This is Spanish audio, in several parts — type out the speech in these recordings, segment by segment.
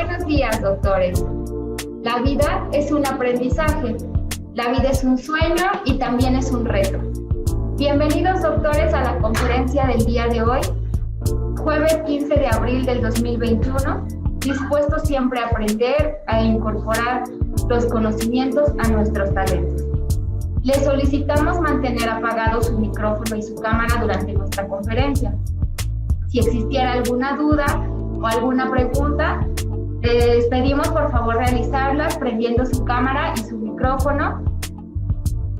Buenos días, doctores. La vida es un aprendizaje, la vida es un sueño y también es un reto. Bienvenidos, doctores, a la conferencia del día de hoy, jueves 15 de abril del 2021, dispuestos siempre a aprender, a incorporar los conocimientos a nuestros talentos. Les solicitamos mantener apagado su micrófono y su cámara durante nuestra conferencia. Si existiera alguna duda o alguna pregunta, les pedimos por favor realizarlas prendiendo su cámara y su micrófono.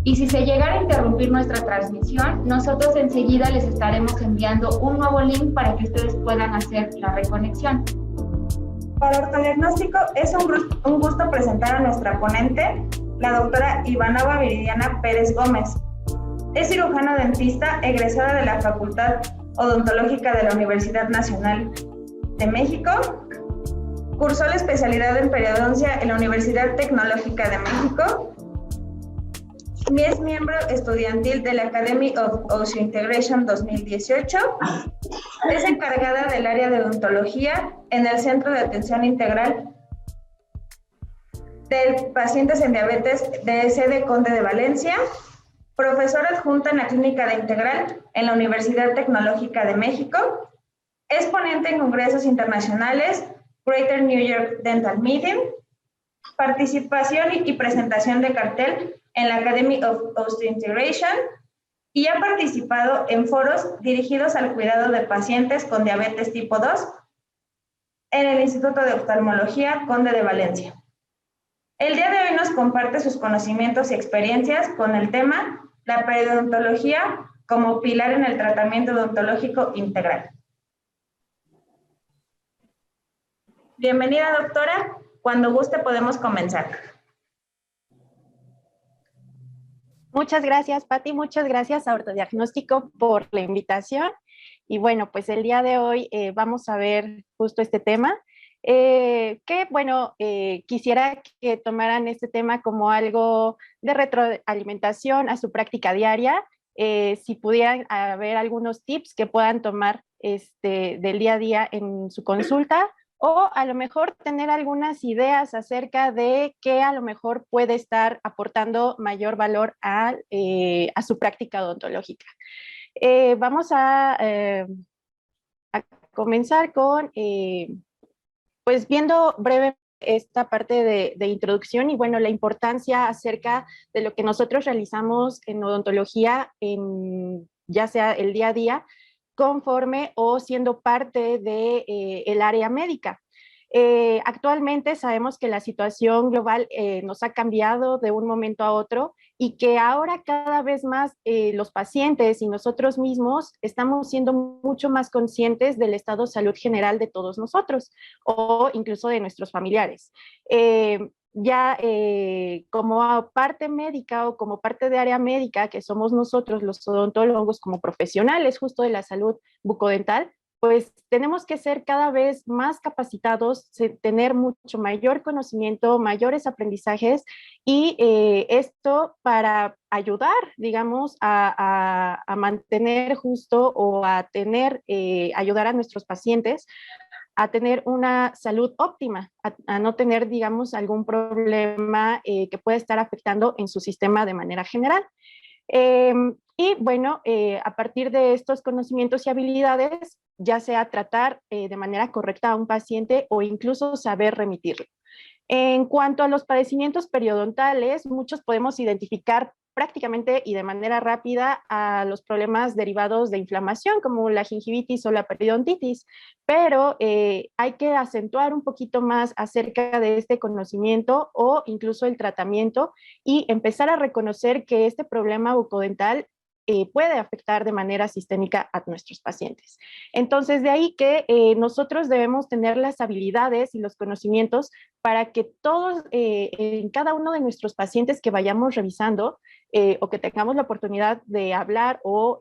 Y si se llegara a interrumpir nuestra transmisión, nosotros enseguida les estaremos enviando un nuevo link para que ustedes puedan hacer la reconexión. Para Ortodiagnóstico es un gusto presentar a nuestra ponente, la doctora Ivanova Viridiana Pérez Gómez. Es cirujana dentista egresada de la Facultad Odontológica de la Universidad Nacional de México. Cursó la especialidad en periodoncia en la Universidad Tecnológica de México. Es miembro estudiantil de la Academy of Osseointegration 2018. Es encargada del área de odontología en el Centro de Atención Integral de Pacientes en Diabetes de sede Conde de Valencia. Profesora adjunta en la Clínica de Integral en la Universidad Tecnológica de México. Es ponente en congresos internacionales, Greater New York Dental Meeting, participación y presentación de cartel en la Academy of Osseointegration y ha participado en foros dirigidos al cuidado de pacientes con diabetes tipo 2 en el Instituto de Oftalmología Conde de Valencia. El día de hoy nos comparte sus conocimientos y experiencias con el tema la periodontología como pilar en el tratamiento odontológico integral. Bienvenida, doctora. Cuando guste podemos comenzar. Muchas gracias, Pati. Muchas gracias a Ortodiagnóstico por la invitación. Y bueno, pues el día de hoy vamos a ver justo este tema. Quisiera que tomaran este tema como algo de retroalimentación a su práctica diaria. Si pudieran haber algunos tips que puedan tomar del día a día en su consulta, o a lo mejor tener algunas ideas acerca de qué a lo mejor puede estar aportando mayor valor a su práctica odontológica. Vamos a comenzar con, pues viendo brevemente esta parte de introducción y bueno, la importancia acerca de lo que nosotros realizamos en odontología, ya sea el día a día, conforme o siendo parte de el área médica. Actualmente sabemos que la situación global nos ha cambiado de un momento a otro y que ahora cada vez más los pacientes y nosotros mismos estamos siendo mucho más conscientes del estado de salud general de todos nosotros o incluso de nuestros familiares. Como parte médica o como parte de área médica, que somos nosotros los odontólogos como profesionales justo de la salud bucodental, pues tenemos que ser cada vez más capacitados, tener mucho mayor conocimiento, mayores aprendizajes y esto para ayudar, digamos, a mantener justo o a ayudar a nuestros pacientes a tener una salud óptima, a no tener, digamos, algún problema que pueda estar afectando en su sistema de manera general. Y bueno, a partir de estos conocimientos y habilidades, ya sea tratar de manera correcta a un paciente o incluso saber remitirlo. En cuanto a los padecimientos periodontales, muchos podemos identificar prácticamente y de manera rápida a los problemas derivados de inflamación, como la gingivitis o la periodontitis, pero hay que acentuar un poquito más acerca de este conocimiento o incluso el tratamiento y empezar a reconocer que este problema bucodental puede afectar de manera sistémica a nuestros pacientes. Entonces, de ahí que nosotros debemos tener las habilidades y los conocimientos para que todos, en cada uno de nuestros pacientes que vayamos revisando o que tengamos la oportunidad de hablar o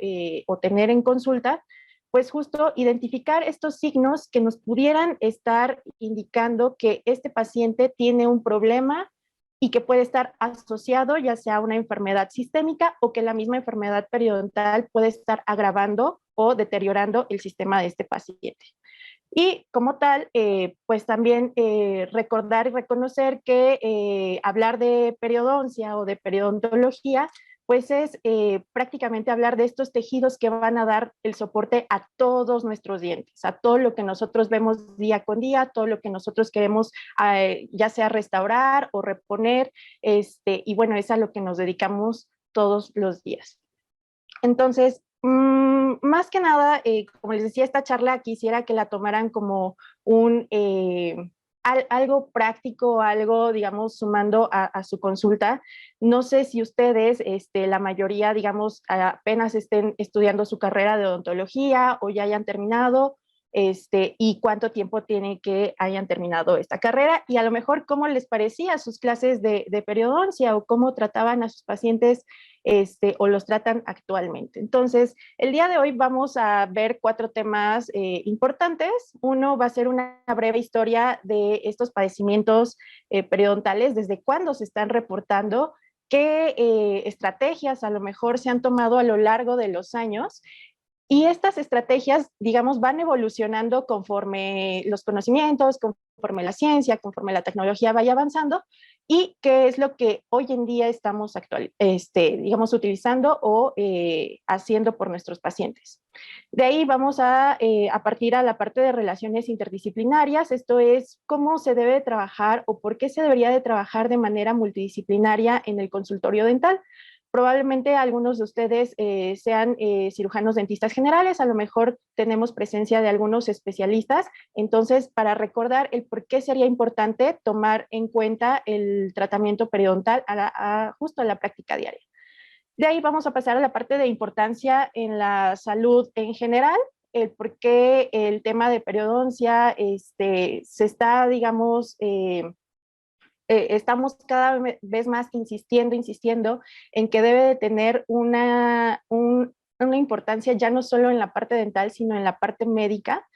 tener en consulta, pues justo identificar estos signos que nos pudieran estar indicando que este paciente tiene un problema y que puede estar asociado ya sea a una enfermedad sistémica o que la misma enfermedad periodontal puede estar agravando o deteriorando el sistema de este paciente. Y como tal, pues también recordar y reconocer que hablar de periodoncia o de periodontología, pues es prácticamente hablar de estos tejidos que van a dar el soporte a todos nuestros dientes, a todo lo que nosotros vemos día con día, todo lo que nosotros queremos ya sea restaurar o reponer, y bueno, es a lo que nos dedicamos todos los días. Entonces, más que nada, como les decía, esta charla quisiera que la tomaran como algo práctico, algo, digamos, sumando a su consulta. No sé si ustedes, la mayoría, digamos, apenas estén estudiando su carrera de odontología o ya hayan terminado, y cuánto tiempo tiene que hayan terminado esta carrera y a lo mejor cómo les parecía sus clases de periodoncia o cómo trataban a sus pacientes o los tratan actualmente. Entonces, el día de hoy vamos a ver 4 temas importantes. Uno va a ser una breve historia de estos padecimientos periodontales, desde cuándo se están reportando, qué estrategias a lo mejor se han tomado a lo largo de los años. Y estas estrategias, digamos, van evolucionando conforme los conocimientos, conforme la ciencia, conforme la tecnología vaya avanzando, y qué es lo que hoy en día estamos digamos, utilizando o haciendo por nuestros pacientes. De ahí vamos a partir a la parte de relaciones interdisciplinarias, esto es cómo se debe trabajar o por qué se debería de trabajar de manera multidisciplinaria en el consultorio dental. Probablemente algunos de ustedes sean cirujanos dentistas generales, a lo mejor tenemos presencia de algunos especialistas, entonces para recordar el por qué sería importante tomar en cuenta el tratamiento periodontal justo a la práctica diaria. De ahí vamos a pasar a la parte de importancia en la salud en general, el por qué el tema de periodoncia se está, digamos, estamos cada vez más insistiendo en que debe de tener una importancia ya no solo en la parte dental, sino en la parte médica.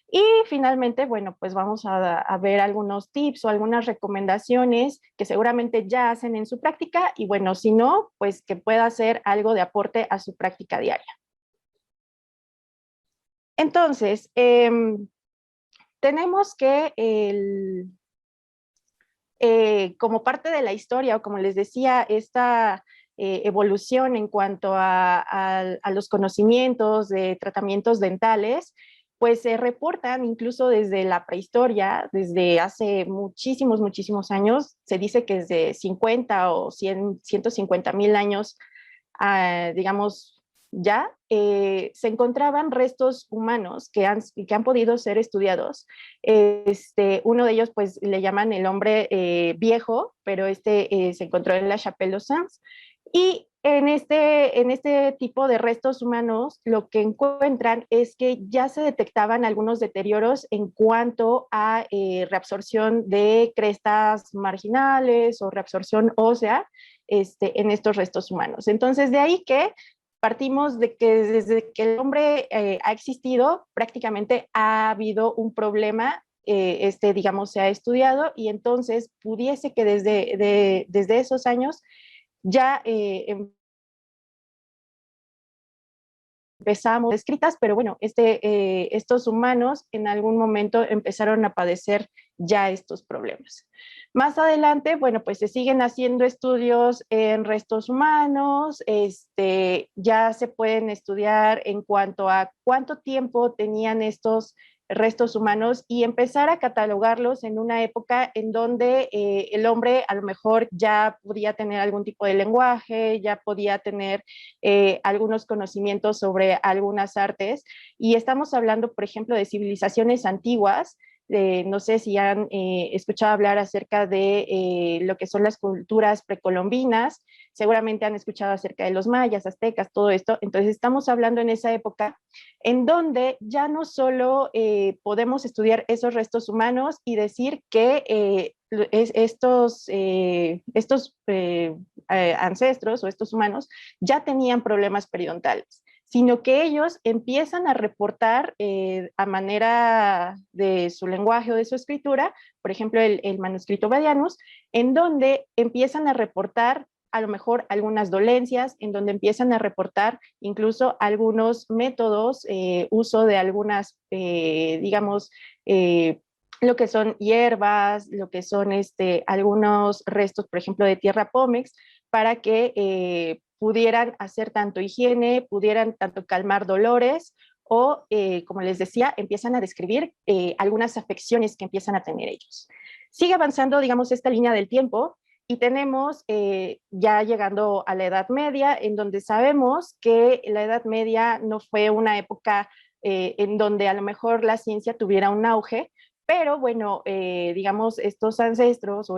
Y finalmente, bueno, pues vamos a ver algunos tips o algunas recomendaciones que seguramente ya hacen en su práctica y bueno, si no, pues que pueda hacer algo de aporte a su práctica diaria. Entonces, tenemos que como parte de la historia, o como les decía, esta evolución en cuanto a los conocimientos de tratamientos dentales, pues se reportan incluso desde la prehistoria, desde hace muchísimos años, se dice que desde 50 o 150,000 años, digamos, ya se encontraban restos humanos que han podido ser estudiados. Uno de ellos, pues, le llaman el hombre viejo, pero se encontró en la Chapelle aux Saints. Y en este tipo de restos humanos, lo que encuentran es que ya se detectaban algunos deterioros en cuanto a reabsorción de crestas marginales o reabsorción ósea en estos restos humanos. Entonces, de ahí que partimos de que desde que el hombre ha existido, prácticamente ha habido un problema, digamos, se ha estudiado y entonces pudiese que desde esos años ya empezamos escritas, pero bueno, estos humanos en algún momento empezaron a padecer ya estos problemas. Más adelante, bueno, pues se siguen haciendo estudios en restos humanos, ya se pueden estudiar en cuanto a cuánto tiempo tenían estos restos humanos y empezar a catalogarlos en una época en donde el hombre a lo mejor ya podía tener algún tipo de lenguaje, ya podía tener algunos conocimientos sobre algunas artes, y estamos hablando, por ejemplo, de civilizaciones antiguas. No sé si han escuchado hablar acerca de lo que son las culturas precolombinas, seguramente han escuchado acerca de los mayas, aztecas, todo esto. Entonces estamos hablando en esa época en donde ya no solo podemos estudiar esos restos humanos y decir que estos ancestros o estos humanos ya tenían problemas periodontales, sino que ellos empiezan a reportar a manera de su lenguaje o de su escritura, por ejemplo, el manuscrito Badianus, en donde empiezan a reportar a lo mejor algunas dolencias, en donde empiezan a reportar incluso algunos métodos, uso de algunas, digamos, lo que son hierbas, lo que son algunos restos, por ejemplo, de tierra pómex, para que pudieran hacer tanto higiene, pudieran tanto calmar dolores o, como les decía, empiezan a describir algunas afecciones que empiezan a tener ellos. Sigue avanzando, digamos, esta línea del tiempo y tenemos ya llegando a la Edad Media, en donde sabemos que la Edad Media no fue una época en donde a lo mejor la ciencia tuviera un auge, pero bueno, digamos, estos ancestros o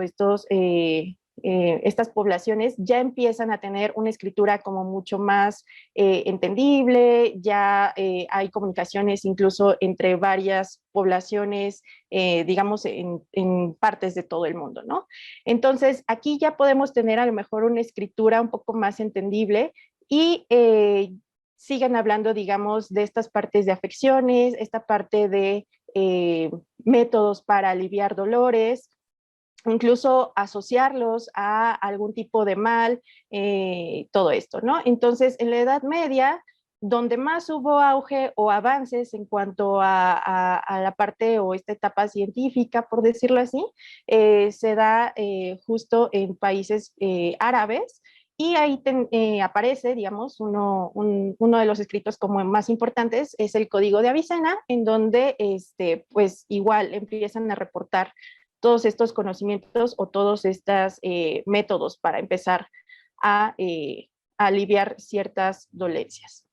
estas poblaciones ya empiezan a tener una escritura como mucho más entendible, ya hay comunicaciones incluso entre varias poblaciones, digamos, en partes de todo el mundo, ¿no? Entonces, aquí ya podemos tener a lo mejor una escritura un poco más entendible y siguen hablando, digamos, de estas partes de afecciones, esta parte de métodos para aliviar dolores, incluso asociarlos a algún tipo de mal, todo esto, ¿no? Entonces, en la Edad Media, donde más hubo auge o avances en cuanto a la parte o esta etapa científica, por decirlo así, se da justo en países árabes, y ahí aparece, digamos, uno de los escritos como más importantes es el Código de Avicena, en donde, pues, igual empiezan a reportar todos estos conocimientos o todos estos métodos para empezar a aliviar ciertas dolencias.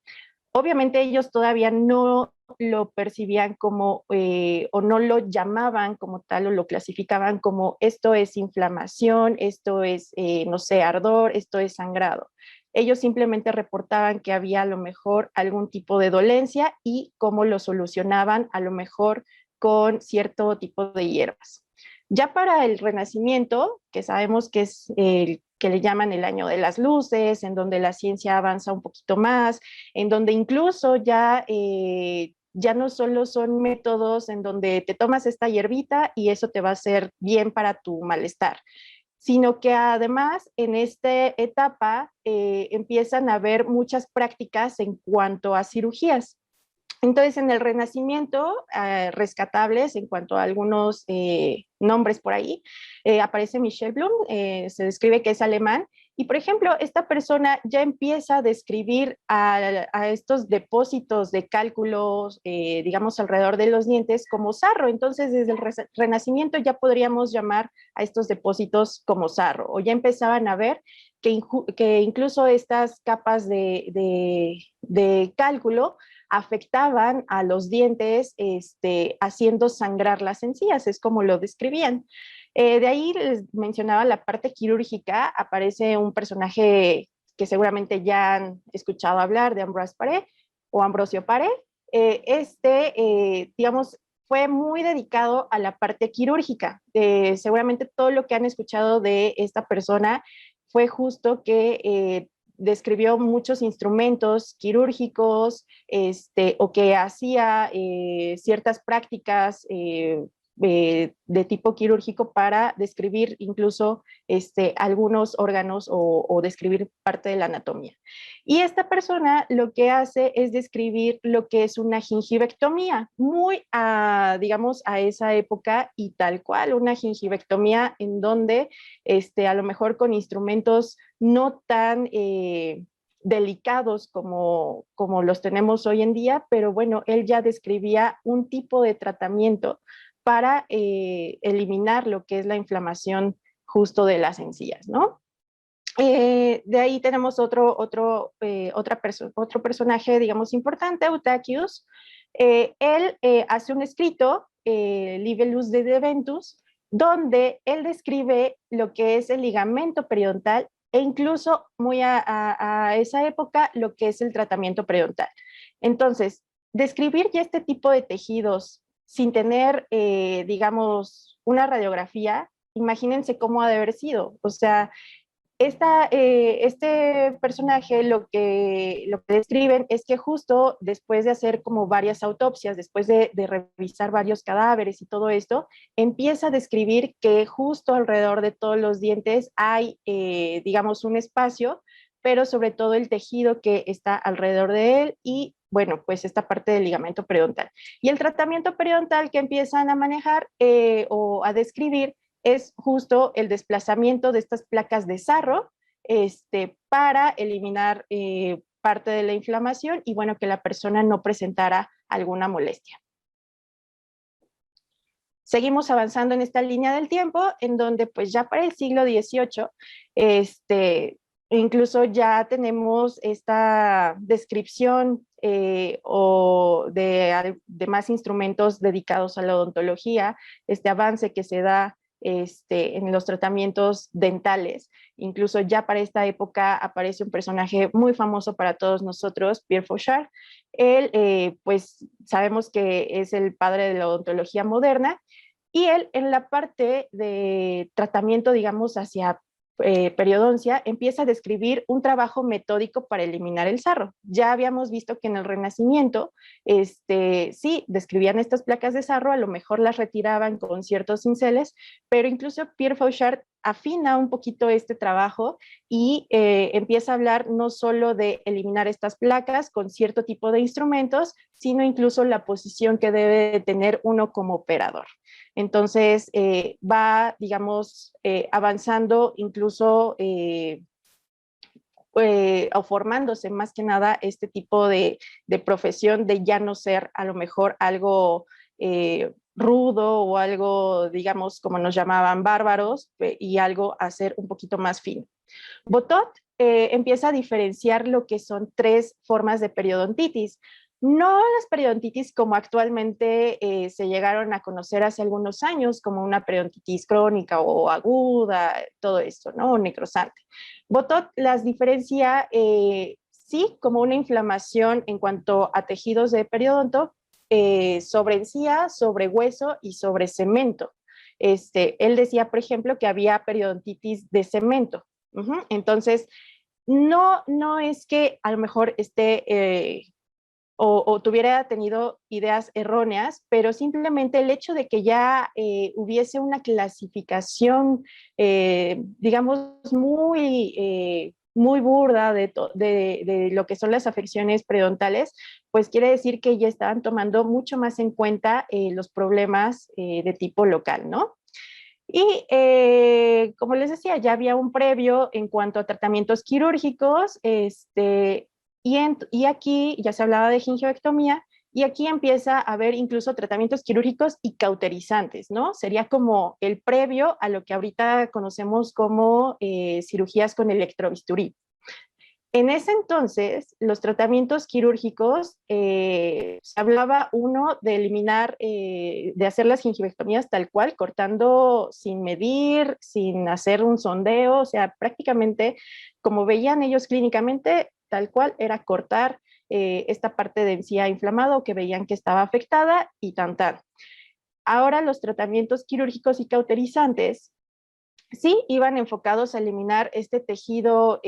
Obviamente ellos todavía no lo percibían como, o no lo llamaban como tal, o lo clasificaban como esto es inflamación, esto es, no sé, ardor, esto es sangrado. Ellos simplemente reportaban que había a lo mejor algún tipo de dolencia y cómo lo solucionaban a lo mejor con cierto tipo de hierbas. Ya para el Renacimiento, que sabemos que es el que le llaman el año de las luces, en donde la ciencia avanza un poquito más, en donde incluso ya no solo son métodos en donde te tomas esta hierbita y eso te va a hacer bien para tu malestar, sino que además en esta etapa empiezan a haber muchas prácticas en cuanto a cirugías. Entonces, en el Renacimiento, rescatables en cuanto a algunos nombres por ahí, aparece Michel Blum, se describe que es alemán, y por ejemplo, esta persona ya empieza a describir a estos depósitos de cálculos, digamos, alrededor de los dientes como sarro. Entonces, desde el Renacimiento ya podríamos llamar a estos depósitos como sarro, o ya empezaban a ver que incluso estas capas de cálculo afectaban a los dientes, haciendo sangrar las encías, es como lo describían. De ahí les mencionaba la parte quirúrgica, aparece un personaje que seguramente ya han escuchado hablar, de Ambroise Paré o Ambrosio Paré. Digamos, fue muy dedicado a la parte quirúrgica. Seguramente todo lo que han escuchado de esta persona fue justo que describió muchos instrumentos quirúrgicos, o que hacía ciertas prácticas de tipo quirúrgico para describir incluso algunos órganos o describir parte de la anatomía. Y esta persona lo que hace es describir lo que es una gingivectomía, muy digamos, a esa época, y tal cual, una gingivectomía en donde a lo mejor con instrumentos no tan delicados como los tenemos hoy en día, pero bueno, él ya describía un tipo de tratamiento para eliminar lo que es la inflamación justo de las encías, ¿no? De ahí tenemos otro personaje, digamos, importante, Eutychius. Él hace un escrito, Libellus de Deventus, donde él describe lo que es el ligamento periodontal e incluso muy a esa época lo que es el tratamiento periodontal. Entonces, describir ya este tipo de tejidos sin tener, digamos, una radiografía, imagínense cómo ha de haber sido. O sea, este personaje lo que describen es que justo después de hacer como varias autopsias, después de revisar varios cadáveres y todo esto, empieza a describir que justo alrededor de todos los dientes hay, digamos, un espacio, pero sobre todo el tejido que está alrededor de él, y bueno, pues esta parte del ligamento periodontal. Y el tratamiento periodontal que empiezan a manejar o a describir es justo el desplazamiento de estas placas de sarro para eliminar parte de la inflamación y bueno, que la persona no presentara alguna molestia. Seguimos avanzando en esta línea del tiempo, en donde pues ya para el siglo XVIII, incluso ya tenemos esta descripción o de más instrumentos dedicados a la odontología, este avance que se da en los tratamientos dentales. Incluso ya para esta época aparece un personaje muy famoso para todos nosotros, Pierre Fauchard. Él, pues sabemos que es el padre de la odontología moderna, y él en la parte de tratamiento, digamos, hacia periodoncia, empieza a describir un trabajo metódico para eliminar el sarro. Ya habíamos visto que en el Renacimiento, sí, describían estas placas de sarro, a lo mejor las retiraban con ciertos cinceles, pero incluso Pierre Fauchard afina un poquito este trabajo y empieza a hablar no solo de eliminar estas placas con cierto tipo de instrumentos, sino incluso la posición que debe tener uno como operador. Entonces, va, digamos, avanzando incluso o formándose más que nada este tipo de profesión de ya no ser a lo mejor algo rudo o algo, digamos, como nos llamaban bárbaros, y algo a ser un poquito más fino. Botot empieza a diferenciar lo que son 3 formas de periodontitis. No las periodontitis como actualmente se llegaron a conocer hace algunos años, como una periodontitis crónica o aguda, todo esto, ¿no? O necrosante. Botot las diferencia, sí, como una inflamación en cuanto a tejidos de periodonto, sobre encía, sobre hueso y sobre cemento. Él decía, por ejemplo, que había periodontitis de cemento. Entonces, no es que a lo mejor esté o tuviera tenido ideas erróneas, pero simplemente el hecho de que ya hubiese una clasificación, digamos, muy burda de lo que son las afecciones periodontales, pues quiere decir que ya estaban tomando mucho más en cuenta los problemas de tipo local, ¿no? Y como les decía, ya había un previo en cuanto a tratamientos quirúrgicos, y aquí ya se hablaba de gingivectomía, y aquí empieza a haber incluso tratamientos quirúrgicos y cauterizantes, ¿no? Sería como el previo a lo que ahorita conocemos como cirugías con electrobisturí. En ese entonces, los tratamientos quirúrgicos, se hablaba uno de eliminar, de hacer las gingivectomías tal cual, cortando sin medir, sin hacer un sondeo, o sea, prácticamente como veían ellos clínicamente, tal cual era cortar esta parte de encía inflamada o que veían que estaba afectada y tan tan. Ahora los tratamientos quirúrgicos y cauterizantes sí iban enfocados a eliminar este tejido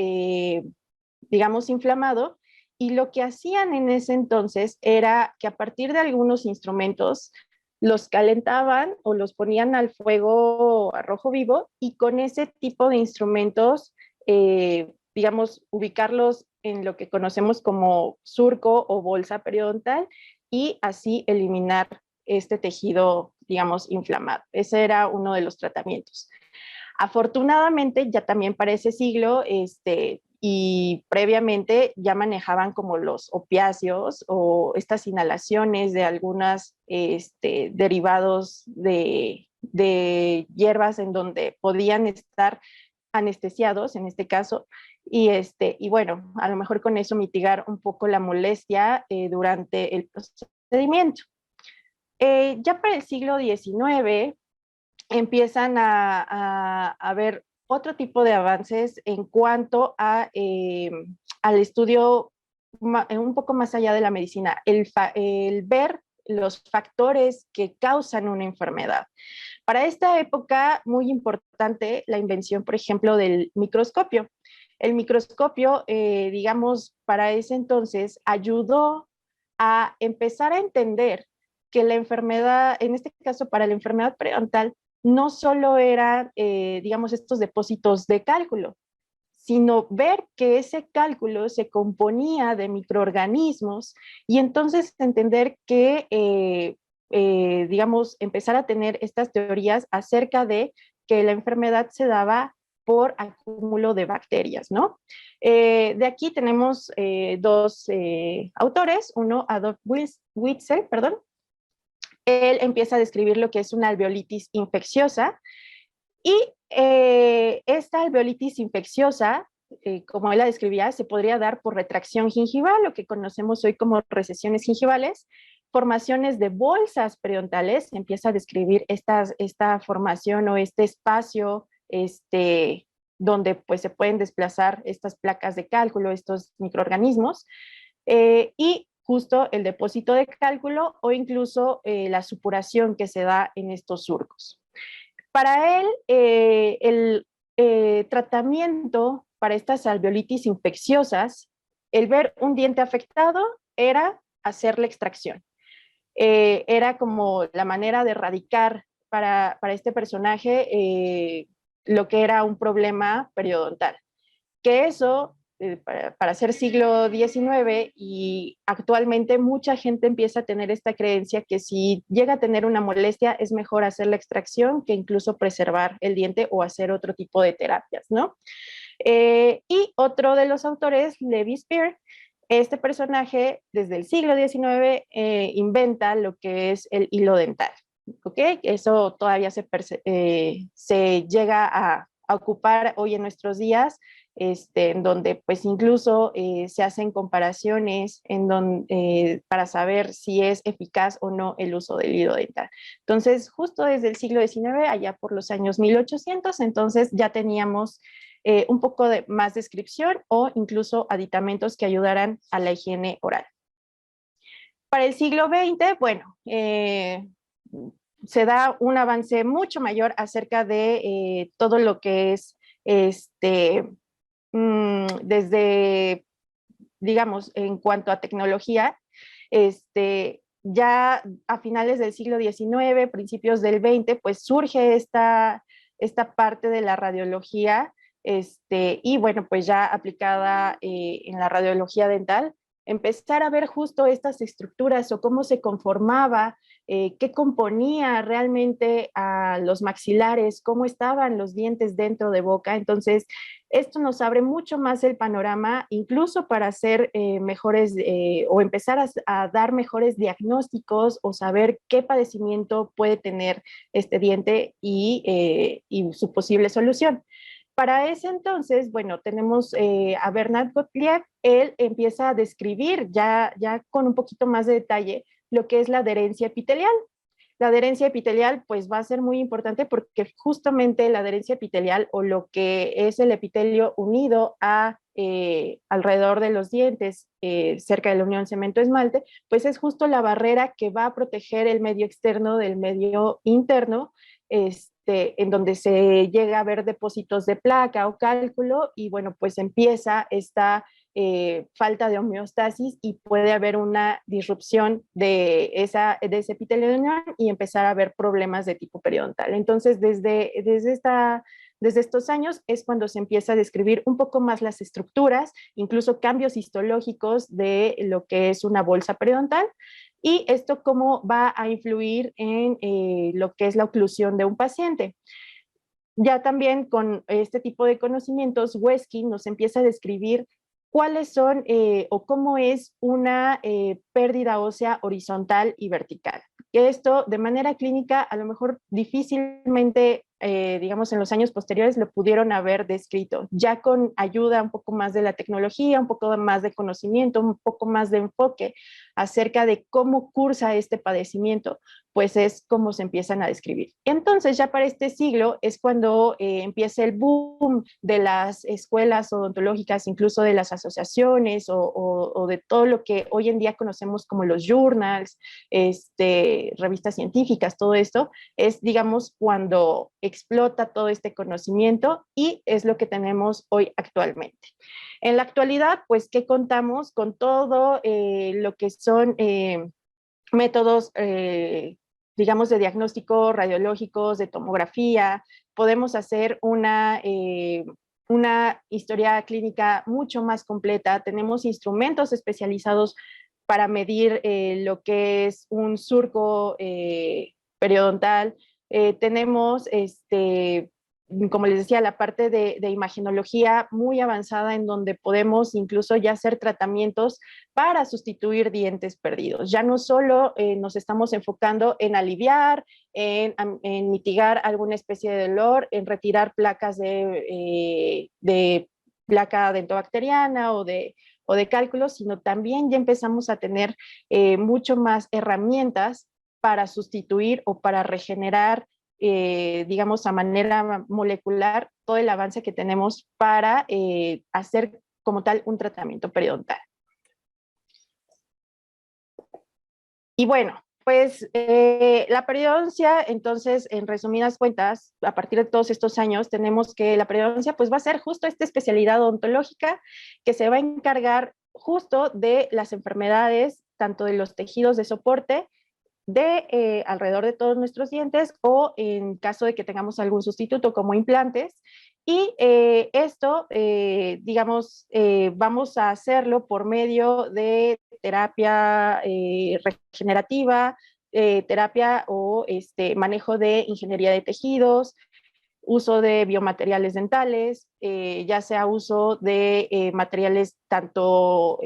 digamos, inflamado, y lo que hacían en ese entonces era que a partir de algunos instrumentos los calentaban o los ponían al fuego a rojo vivo, y con ese tipo de instrumentos, digamos, ubicarlos en lo que conocemos como surco o bolsa periodontal, y así eliminar este tejido, digamos, inflamado. Ese era uno de los tratamientos. Afortunadamente, ya también para ese siglo, y previamente ya manejaban como los opiáceos o estas inhalaciones de algunos derivados de hierbas en donde podían estar anestesiados en este caso, y bueno, a lo mejor con eso mitigar un poco la molestia durante el procedimiento. Ya para el siglo XIX empiezan a ver otro tipo de avances en cuanto a, al estudio un poco más allá de la medicina, el ver los factores que causan una enfermedad. Para esta época, muy importante la invención, por ejemplo, del microscopio. El microscopio, digamos, para ese entonces ayudó a empezar a entender que la enfermedad, en este caso para la enfermedad periodontal, no solo eran, digamos, estos depósitos de cálculo, sino ver que ese cálculo se componía de microorganismos y entonces entender que, digamos, empezar a tener estas teorías acerca de que la enfermedad se daba por acúmulo de bacterias, ¿no? De aquí tenemos dos autores, uno Adolf Witzel, perdón. Él empieza a describir lo que es una alveolitis infecciosa y esta alveolitis infecciosa, como él la describía, se podría dar por retracción gingival, lo que conocemos hoy como recesiones gingivales, formaciones de bolsas periodontales, empieza a describir esta formación o este espacio donde pues, se pueden desplazar estas placas de cálculo, estos microorganismos, y justo el depósito de cálculo o incluso la supuración que se da en estos surcos. Para él, el tratamiento para estas alveolitis infecciosas, el ver un diente afectado era hacer la extracción. Era como la manera de erradicar para este personaje lo que era un problema periodontal. Que eso, para ser siglo XIX y actualmente mucha gente empieza a tener esta creencia que si llega a tener una molestia es mejor hacer la extracción que incluso preservar el diente o hacer otro tipo de terapias, ¿no? Y otro de los autores, Levi Spear, este personaje desde el siglo XIX inventa lo que es el hilo dental. ¿Ok? Eso todavía se llega a ocupar hoy en nuestros días, en donde pues incluso se hacen comparaciones para saber si es eficaz o no el uso del hilo dental. Entonces, justo desde el siglo XIX, allá por los años 1800, entonces ya teníamos un poco de más descripción o incluso aditamentos que ayudaran a la higiene oral. Para el siglo XX, bueno, se da un avance mucho mayor acerca de todo lo que es desde, digamos, en cuanto a tecnología, ya a finales del siglo XIX, principios del XX, pues surge esta parte de la radiología, y bueno, pues ya aplicada en la radiología dental, empezar a ver justo estas estructuras o cómo se conformaba, qué componía realmente a los maxilares, cómo estaban los dientes dentro de boca. Entonces, esto nos abre mucho más el panorama, incluso para hacer mejores o empezar a dar mejores diagnósticos o saber qué padecimiento puede tener este diente y su posible solución. Para ese entonces, bueno, tenemos a Bernard Gottlieb. Él empieza a describir ya con un poquito más de detalle lo que es la adherencia epitelial. La adherencia epitelial pues va a ser muy importante porque justamente la adherencia epitelial o lo que es el epitelio unido a alrededor de los dientes, cerca de la unión cemento-esmalte, pues es justo la barrera que va a proteger el medio externo del medio interno, en donde se llega a ver depósitos de placa o cálculo y bueno, pues empieza esta falta de homeostasis y puede haber una disrupción de ese epitelio de unión y empezar a haber problemas de tipo periodontal. Entonces, desde estos años es cuando se empieza a describir un poco más las estructuras, incluso cambios histológicos de lo que es una bolsa periodontal y esto cómo va a influir en lo que es la oclusión de un paciente. Ya también con este tipo de conocimientos, Wesky nos empieza a describir cuáles son o cómo es una pérdida ósea horizontal y vertical. Que esto de manera clínica a lo mejor difícilmente, digamos en los años posteriores lo pudieron haber descrito, ya con ayuda un poco más de la tecnología, un poco más de conocimiento, un poco más de enfoque acerca de cómo cursa este padecimiento, pues es como se empiezan a describir. Entonces ya para este siglo es cuando empieza el boom de las escuelas odontológicas, incluso de las asociaciones o de todo lo que hoy en día conocemos como los journals, revistas científicas, todo esto es, digamos, cuando explota todo este conocimiento y es lo que tenemos hoy actualmente. En la actualidad, pues, ¿qué contamos? Con todo lo que son métodos, digamos, de diagnóstico radiológicos, de tomografía, podemos hacer una una historia clínica mucho más completa, tenemos instrumentos especializados para medir lo que es un surco periodontal, tenemos como les decía, la parte de imagenología muy avanzada en donde podemos incluso ya hacer tratamientos para sustituir dientes perdidos. Ya no solo nos estamos enfocando en aliviar, en mitigar alguna especie de dolor, en retirar placas de placa dentobacteriana o de cálculos, sino también ya empezamos a tener mucho más herramientas para sustituir o para regenerar digamos, a manera molecular, todo el avance que tenemos para hacer como tal un tratamiento periodontal. Y bueno, pues la periodoncia, entonces, en resumidas cuentas, a partir de todos estos años, tenemos que la periodoncia pues va a ser justo esta especialidad odontológica que se va a encargar justo de las enfermedades, tanto de los tejidos de soporte, de alrededor de todos nuestros dientes o en caso de que tengamos algún sustituto como implantes. Y esto, digamos, vamos a hacerlo por medio de terapia regenerativa, terapia o manejo de ingeniería de tejidos, uso de biomateriales dentales, ya sea uso de materiales tanto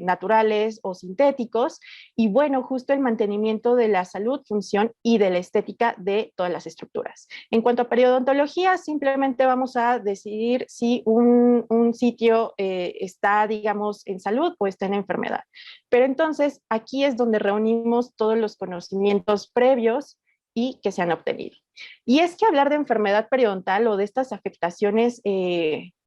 naturales o sintéticos, y bueno, justo el mantenimiento de la salud, función y de la estética de todas las estructuras. En cuanto a periodontología, simplemente vamos a decidir si un sitio está, digamos, en salud o está en enfermedad. Pero entonces, aquí es donde reunimos todos los conocimientos previos y que se han obtenido. Y es que hablar de enfermedad periodontal o de estas afectaciones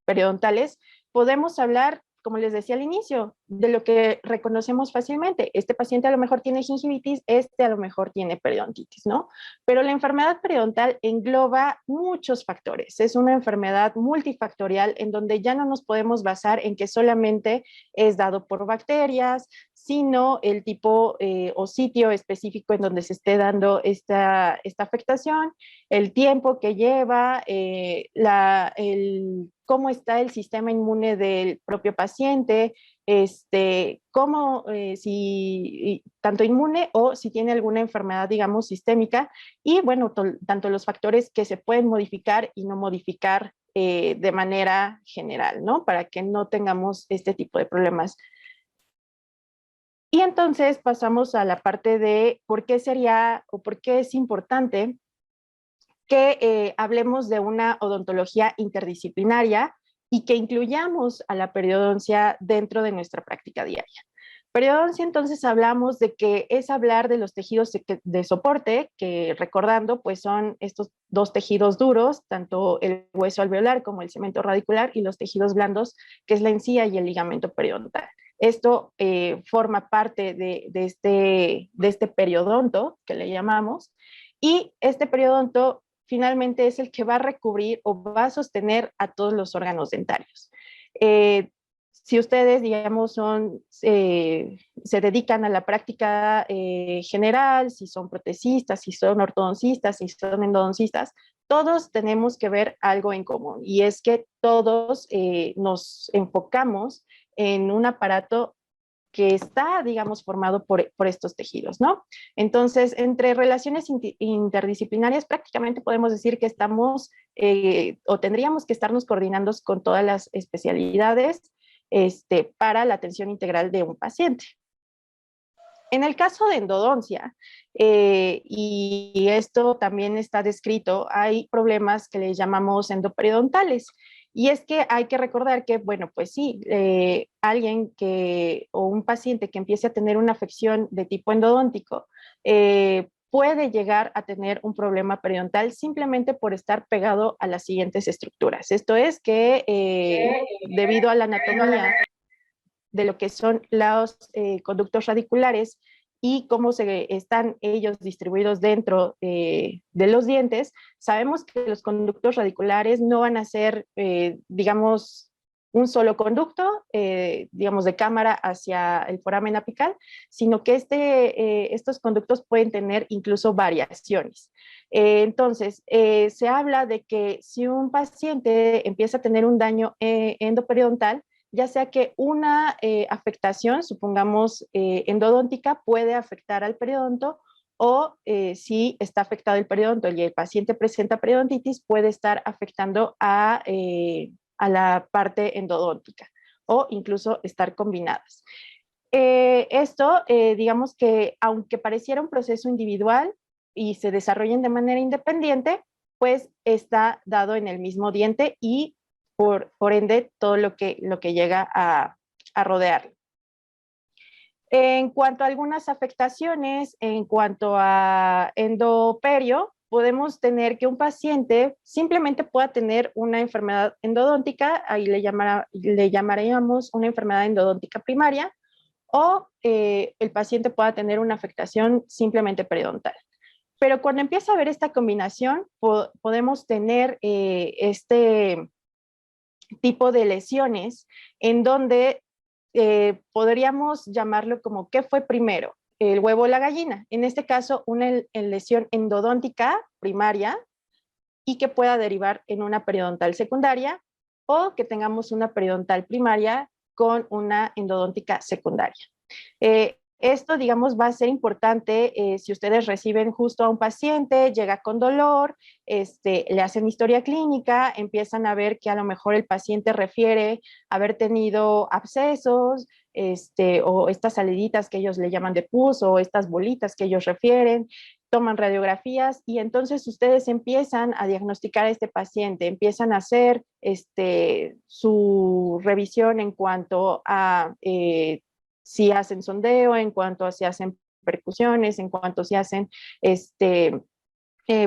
periodontales, podemos hablar, como les decía al inicio, de lo que reconocemos fácilmente. Este paciente a lo mejor tiene gingivitis, este a lo mejor tiene periodontitis, ¿no? Pero la enfermedad periodontal engloba muchos factores. Es una enfermedad multifactorial en donde ya no nos podemos basar en que solamente es dado por bacterias, sino el tipo o sitio específico en donde se esté dando esta afectación, el tiempo que lleva, cómo está el sistema inmune del propio paciente, cómo, si tanto inmune o si tiene alguna enfermedad, digamos, sistémica, y bueno, tanto los factores que se pueden modificar y no modificar de manera general, ¿no? Para que no tengamos este tipo de problemas. Y entonces pasamos a la parte de por qué sería o por qué es importante que hablemos de una odontología interdisciplinaria y que incluyamos a la periodoncia dentro de nuestra práctica diaria. Periodoncia, entonces, hablamos de que es hablar de los tejidos de soporte, que recordando, pues son estos dos tejidos duros, tanto el hueso alveolar como el cemento radicular, y los tejidos blandos, que es la encía y el ligamento periodontal. Esto forma parte de este periodonto, que le llamamos, y este periodonto finalmente es el que va a recubrir o va a sostener a todos los órganos dentarios. Si ustedes, digamos, se dedican a la práctica general, si son protecistas, si son ortodoncistas, si son endodoncistas, todos tenemos que ver algo en común, y es que todos nos enfocamos en un aparato que está, digamos, formado por estos tejidos, ¿no? Entonces, entre relaciones interdisciplinarias, prácticamente podemos decir que estamos o tendríamos que estarnos coordinando con todas las especialidades para la atención integral de un paciente. En el caso de endodoncia, y esto también está descrito, hay problemas que le llamamos endoperidontales. Y es que hay que recordar que, bueno, pues sí, alguien o un paciente que empiece a tener una afección de tipo endodóntico puede llegar a tener un problema periodontal simplemente por estar pegado a las siguientes estructuras. Esto es que debido a la anatomía de lo que son los conductos radiculares y cómo están ellos distribuidos dentro de los dientes, sabemos que los conductos radiculares no van a ser, digamos, un solo conducto, digamos, de cámara hacia el foramen apical, sino que estos conductos pueden tener incluso variaciones. Entonces, se habla de que si un paciente empieza a tener un daño endoperiodontal, ya sea que una afectación, supongamos endodóntica, puede afectar al periodonto, o si está afectado el periodonto y el paciente presenta periodontitis, puede estar afectando a la parte endodóntica o incluso estar combinadas. Esto, digamos que aunque pareciera un proceso individual y se desarrollen de manera independiente, pues está dado en el mismo diente y por ende todo lo que llega a rodearlo. En cuanto a algunas afectaciones, en cuanto a endoperio, podemos tener que un paciente simplemente pueda tener una enfermedad endodóntica, ahí le llamaríamos una enfermedad endodóntica primaria, o el paciente pueda tener una afectación simplemente periodontal. Pero cuando empieza a haber esta combinación, podemos tener este tipo de lesiones en donde podríamos llamarlo como ¿qué fue primero? ¿El huevo o la gallina? En este caso, una lesión endodóntica primaria y que pueda derivar en una periodontal secundaria, o que tengamos una periodontal primaria con una endodóntica secundaria. Esto, digamos, va a ser importante si ustedes reciben justo a un paciente, llega con dolor, le hacen historia clínica, empiezan a ver que a lo mejor el paciente refiere haber tenido abscesos, o estas saliditas que ellos le llaman de pus, o estas bolitas que ellos refieren, toman radiografías y entonces ustedes empiezan a diagnosticar a este paciente, empiezan a hacer su revisión en cuanto a si hacen sondeo, en cuanto a si hacen percusiones, en cuanto a si hacen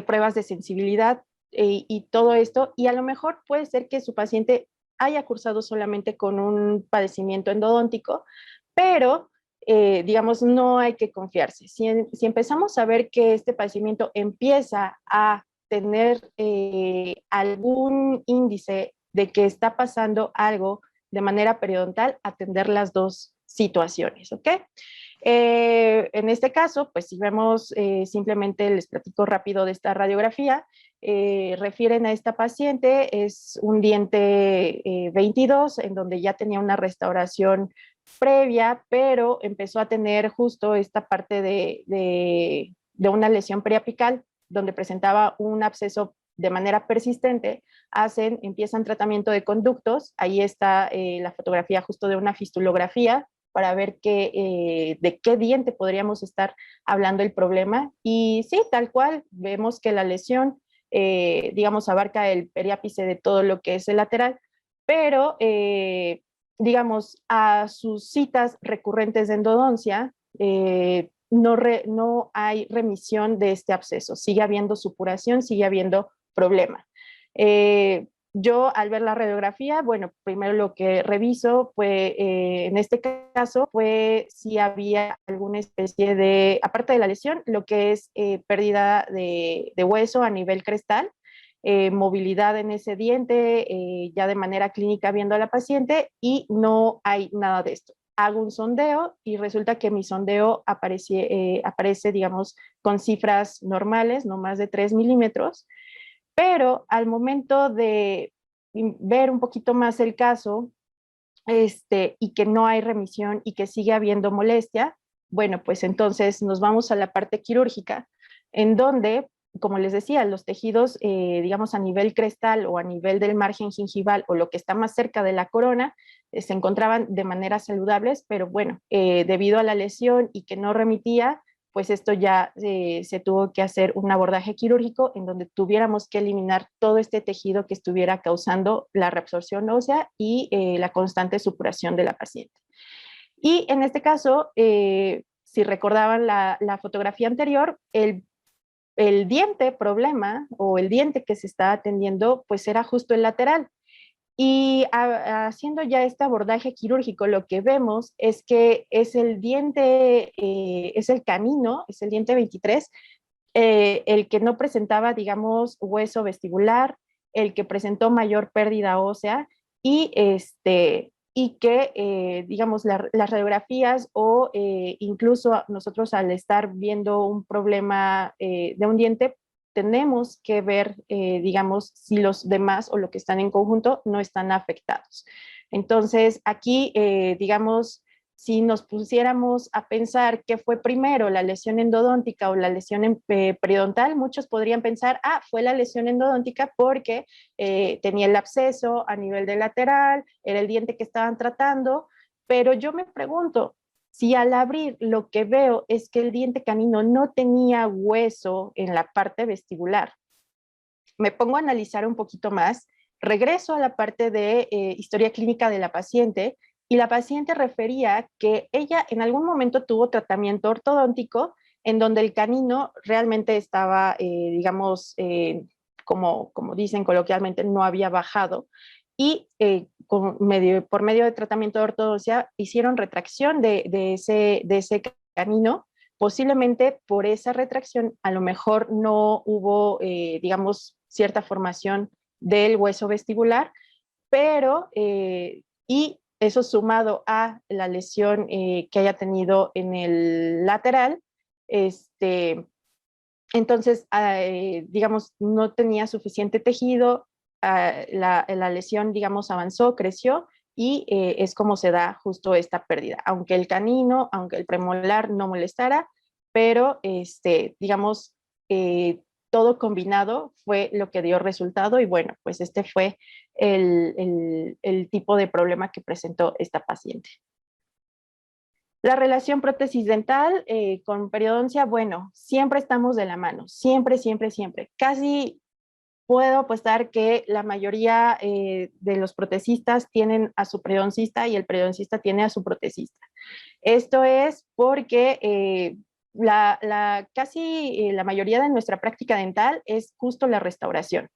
pruebas de sensibilidad y todo esto, y a lo mejor puede ser que su paciente haya cursado solamente con un padecimiento endodóntico, pero digamos, no hay que confiarse. Si empezamos a ver que este padecimiento empieza a tener algún índice de que está pasando algo de manera periodontal, atender las dos situaciones, ¿ok? En este caso, pues si vemos, simplemente les platico rápido de esta radiografía, refieren a esta paciente, es un diente 22, en donde ya tenía una restauración previa, pero empezó a tener justo esta parte de una lesión periapical, donde presentaba un absceso de manera persistente, empiezan tratamiento de conductos, ahí está la fotografía justo de una fistulografía, para ver de qué diente podríamos estar hablando el problema. Y sí, tal cual, vemos que la lesión, digamos, abarca el periápice de todo lo que es el lateral, pero, digamos, a sus citas recurrentes de endodoncia, no hay remisión de este absceso, sigue habiendo supuración, sigue habiendo problema. Yo al ver la radiografía, bueno, primero lo que reviso fue, en este caso, fue si había alguna especie de, aparte de la lesión, lo que es pérdida de hueso a nivel crestal, movilidad en ese diente, ya de manera clínica viendo a la paciente, y no hay nada de esto. Hago un sondeo y resulta que mi sondeo aparece, digamos, con cifras normales, no más de 3 milímetros, pero al momento de ver un poquito más el caso, y que no hay remisión y que sigue habiendo molestia, bueno, pues entonces nos vamos a la parte quirúrgica, en donde, como les decía, los tejidos, digamos, a nivel crestal o a nivel del margen gingival o lo que está más cerca de la corona, se encontraban de manera saludables, pero bueno, debido a la lesión y que no remitía, pues esto ya se tuvo que hacer un abordaje quirúrgico en donde tuviéramos que eliminar todo este tejido que estuviera causando la reabsorción ósea y la constante supuración de la paciente. Y en este caso, si recordaban la fotografía anterior, el diente problema o el diente que se está atendiendo, pues era justo el lateral. Y haciendo ya este abordaje quirúrgico, lo que vemos es que es el diente, es el canino, es el diente 23, el que no presentaba, digamos, hueso vestibular, el que presentó mayor pérdida ósea, y que, digamos, las radiografías o incluso nosotros al estar viendo un problema de un diente, tenemos que ver, digamos, si los demás o lo que están en conjunto no están afectados. Entonces, aquí, digamos, si nos pusiéramos a pensar qué fue primero, la lesión endodóntica o la lesión periodontal, muchos podrían pensar, ah, fue la lesión endodóntica porque tenía el absceso a nivel de lateral, era el diente que estaban tratando, pero yo me pregunto, si al abrir lo que veo es que el diente canino no tenía hueso en la parte vestibular, me pongo a analizar un poquito más, regreso a la parte de historia clínica de la paciente y la paciente refería que ella en algún momento tuvo tratamiento ortodóntico en donde el canino realmente estaba, digamos, como dicen coloquialmente, no había bajado y por medio de tratamiento de ortodoncia hicieron retracción de ese canino. Posiblemente por esa retracción a lo mejor no hubo, digamos, cierta formación del hueso vestibular, pero, y eso sumado a la lesión que haya tenido en el lateral, entonces, digamos, no tenía suficiente tejido, la lesión, digamos, avanzó, creció, y es como se da justo esta pérdida. Aunque el canino, aunque el premolar no molestara, pero, digamos, todo combinado fue lo que dio resultado y bueno, pues este fue el tipo de problema que presentó esta paciente. La relación prótesis dental con periodoncia, bueno, siempre estamos de la mano, siempre, siempre, siempre. Casi puedo apostar que la mayoría de los protecistas tienen a su periodoncista y el periodoncista tiene a su protesista. Esto es porque casi la mayoría de nuestra práctica dental es justo la restauración.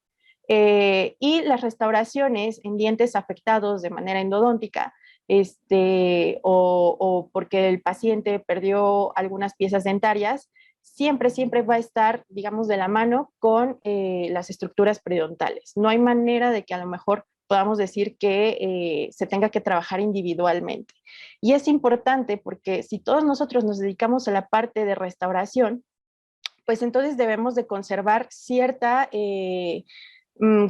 Y las restauraciones en dientes afectados de manera endodóntica, o porque el paciente perdió algunas piezas dentarias, siempre, siempre va a estar, digamos, de la mano con las estructuras periodontales. No hay manera de que a lo mejor podamos decir que se tenga que trabajar individualmente. Y es importante porque si todos nosotros nos dedicamos a la parte de restauración, pues entonces debemos de conservar cierta,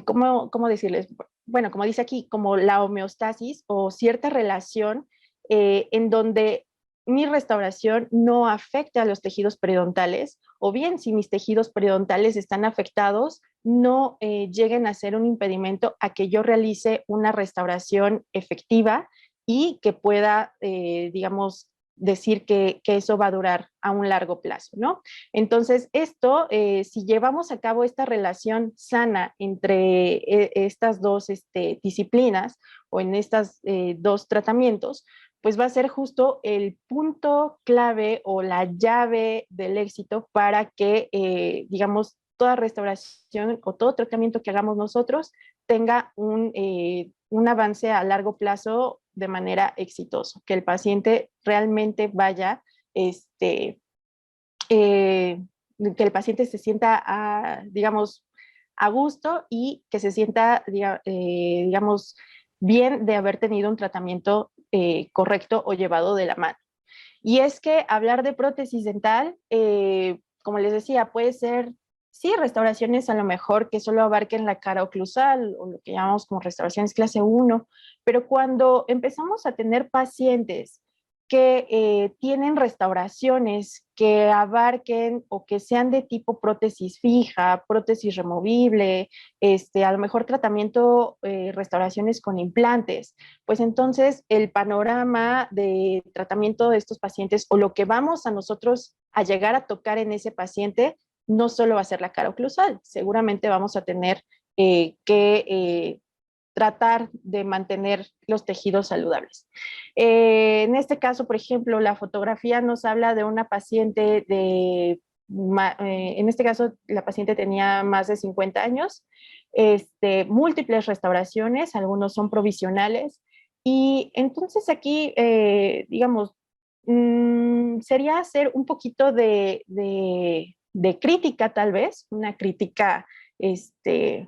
¿cómo decirles? Bueno, como dice aquí, como la homeostasis o cierta relación en donde mi restauración no afecte a los tejidos periodontales, o bien si mis tejidos periodontales están afectados, no lleguen a ser un impedimento a que yo realice una restauración efectiva y que pueda, digamos, decir que eso va a durar a un largo plazo, ¿no? Entonces, esto, si llevamos a cabo esta relación sana entre estas dos disciplinas o en estos dos tratamientos, pues va a ser justo el punto clave o la llave del éxito para que, digamos, toda restauración o todo tratamiento que hagamos nosotros tenga un avance a largo plazo de manera exitosa, que el paciente realmente vaya, que el paciente se sienta, digamos, a gusto y que se sienta, digamos, bien de haber tenido un tratamiento correcto o llevado de la mano. Y es que hablar de prótesis dental, como les decía, puede ser, sí, restauraciones a lo mejor que solo abarquen la cara oclusal o lo que llamamos como restauraciones clase 1, pero cuando empezamos a tener pacientes que tienen restauraciones que abarquen o que sean de tipo prótesis fija, prótesis removible, a lo mejor tratamiento, restauraciones con implantes, pues entonces el panorama de tratamiento de estos pacientes o lo que vamos a nosotros a llegar a tocar en ese paciente no solo va a ser la cara oclusal, seguramente vamos a tener que tratar de mantener los tejidos saludables. En este caso, por ejemplo, la fotografía nos habla de una paciente en este caso la paciente tenía más de 50 años, múltiples restauraciones, algunos son provisionales, y entonces aquí, digamos, sería hacer un poquito de crítica tal vez, una crítica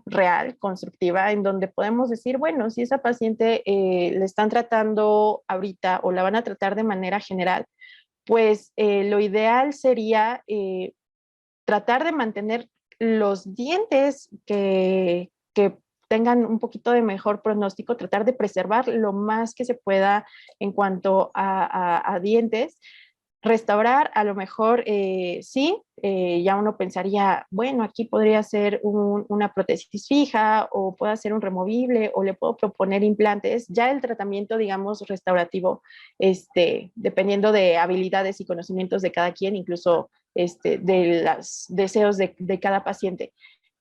real, constructiva, en donde podemos decir, bueno, si esa paciente le están tratando ahorita o la van a tratar de manera general, pues lo ideal sería tratar de mantener los dientes que tengan un poquito de mejor pronóstico, tratar de preservar lo más que se pueda en cuanto a dientes. Restaurar, a lo mejor sí, ya uno pensaría, bueno, aquí podría ser una prótesis fija o puede ser un removible o le puedo proponer implantes. Ya el tratamiento, digamos, restaurativo, dependiendo de habilidades y conocimientos de cada quien, incluso de los deseos de cada paciente.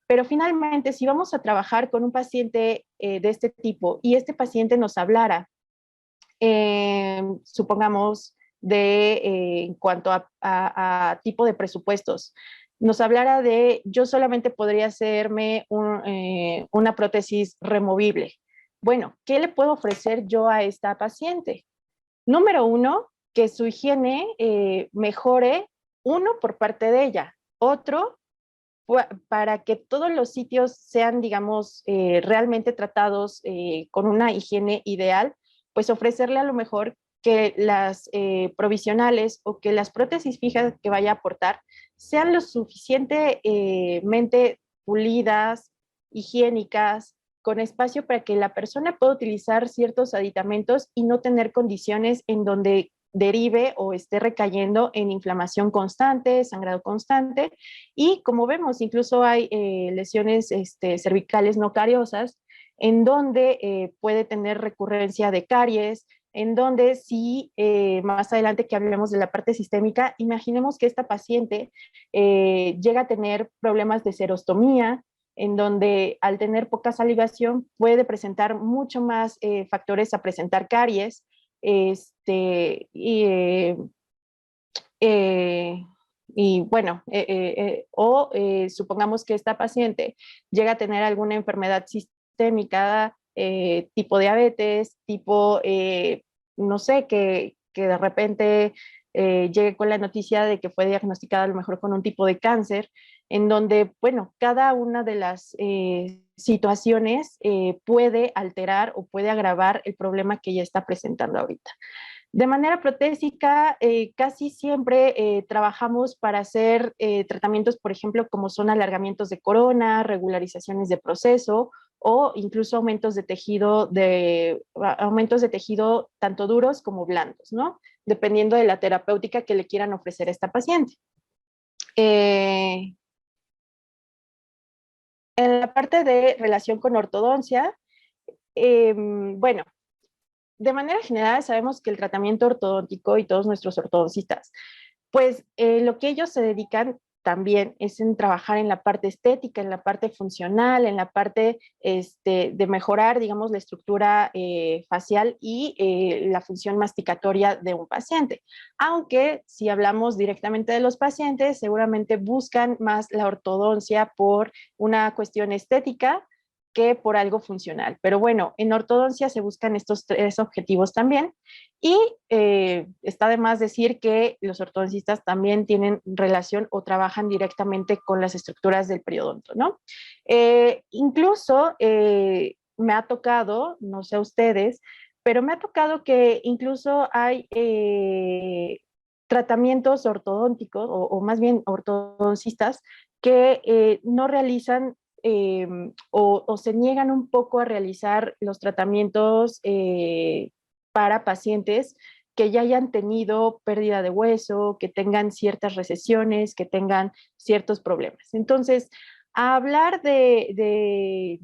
Pero finalmente, si vamos a trabajar con un paciente de este tipo y este paciente nos hablara, supongamos, en cuanto a tipo de presupuestos, nos hablara de yo solamente podría hacerme una prótesis removible. Bueno, ¿qué le puedo ofrecer yo a esta paciente? Número uno, que su higiene mejore, uno, por parte de ella, otro, para que todos los sitios sean, digamos, realmente tratados con una higiene ideal, pues ofrecerle a lo mejor que las provisionales o que las prótesis fijas que vaya a aportar sean lo suficientemente pulidas, higiénicas, con espacio para que la persona pueda utilizar ciertos aditamentos y no tener condiciones en donde derive o esté recayendo en inflamación constante, sangrado constante, y como vemos, incluso hay lesiones cervicales no cariosas, en donde puede tener recurrencia de caries, en donde si más adelante que hablemos de la parte sistémica, imaginemos que esta paciente llega a tener problemas de serostomía, en donde al tener poca salivación puede presentar mucho más factores a presentar caries, y, eh, y bueno, supongamos que esta paciente llega a tener alguna enfermedad sistémica, tipo diabetes, tipo, no sé, que de repente llegue con la noticia de que fue diagnosticada a lo mejor con un tipo de cáncer, en donde, bueno, cada una de las situaciones puede alterar o puede agravar el problema que ella está presentando ahorita. De manera protésica, casi siempre trabajamos para hacer tratamientos, por ejemplo, como son alargamientos de corona, regularizaciones de proceso o incluso aumentos de tejido tanto duros como blandos, ¿no? Dependiendo de la terapéutica que le quieran ofrecer a esta paciente. En la parte de relación con ortodoncia, bueno, de manera general sabemos que el tratamiento ortodóntico y todos nuestros ortodoncistas, pues lo que ellos se dedican también es en trabajar en la parte estética, en la parte funcional, en la parte de mejorar, digamos, la estructura facial y la función masticatoria de un paciente. Aunque si hablamos directamente de los pacientes, seguramente buscan más la ortodoncia por una cuestión estética que por algo funcional. Pero bueno, en ortodoncia se buscan estos tres objetivos también. Y está de más decir que los ortodoncistas también tienen relación o trabajan directamente con las estructuras del periodonto, ¿no? Incluso me ha tocado, no sé a ustedes, pero me ha tocado que incluso hay tratamientos ortodónticos o más bien ortodoncistas que no realizan o se niegan un poco a realizar los tratamientos para pacientes que ya hayan tenido pérdida de hueso, que tengan ciertas recesiones, que tengan ciertos problemas. Entonces, a hablar de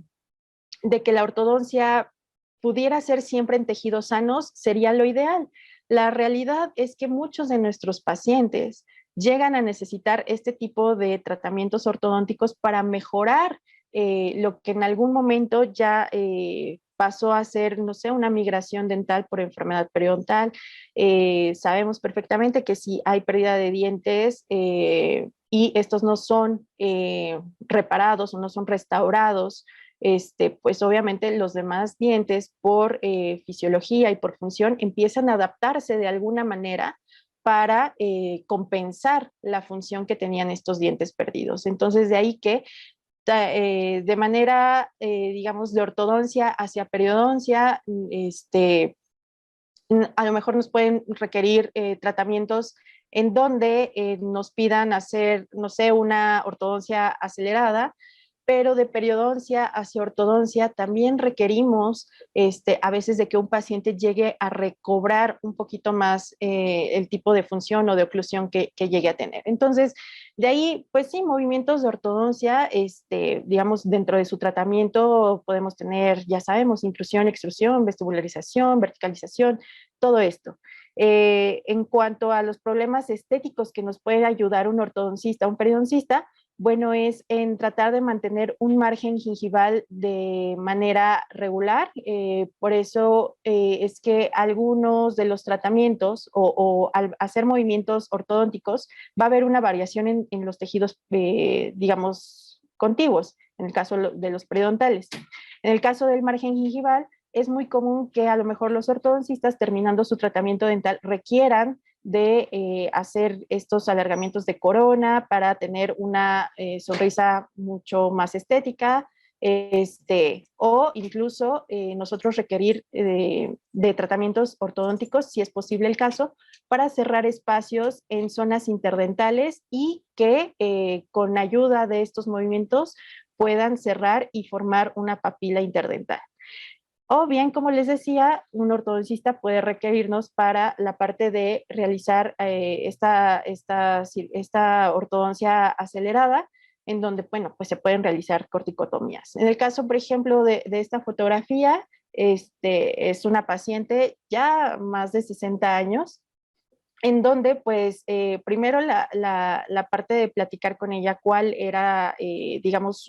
que la ortodoncia pudiera ser siempre en tejidos sanos sería lo ideal. La realidad es que muchos de nuestros pacientes llegan a necesitar este tipo de tratamientos ortodónticos para mejorar lo que en algún momento ya pasó a ser, no sé, una migración dental por enfermedad periodontal. Sabemos perfectamente que si hay pérdida de dientes y estos no son reparados o no son restaurados, pues obviamente los demás dientes por fisiología y por función empiezan a adaptarse de alguna manera para compensar la función que tenían estos dientes perdidos. Entonces, de ahí que de manera, digamos, de ortodoncia hacia periodoncia, a lo mejor nos pueden requerir tratamientos en donde nos pidan hacer, no sé, una ortodoncia acelerada, pero de periodoncia hacia ortodoncia también requerimos a veces de que un paciente llegue a recobrar un poquito más el tipo de función o de oclusión que llegue a tener. Entonces, de ahí, pues sí, movimientos de ortodoncia, digamos, dentro de su tratamiento podemos tener, ya sabemos, intrusión, extrusión, vestibularización, verticalización, todo esto. En cuanto a los problemas estéticos que nos puede ayudar un ortodoncista, un periodoncista, bueno, es en tratar de mantener un margen gingival de manera regular. Por eso es que algunos de los tratamientos o al hacer movimientos ortodónticos va a haber una variación en los tejidos, digamos, contiguos, en el caso de los periodontales. En el caso del margen gingival, es muy común que a lo mejor los ortodoncistas, terminando su tratamiento dental, requieran de hacer estos alargamientos de corona para tener una sonrisa mucho más estética, o incluso nosotros requerir de tratamientos ortodónticos, si es posible el caso, para cerrar espacios en zonas interdentales y que con ayuda de estos movimientos puedan cerrar y formar una papila interdental. O bien, como les decía, un ortodoncista puede requerirnos para la parte de realizar esta ortodoncia acelerada, en donde, bueno, pues se pueden realizar corticotomías. En el caso, por ejemplo, de esta fotografía, es una paciente ya más de 60 años, en donde, pues, primero la parte de platicar con ella cuál era, digamos,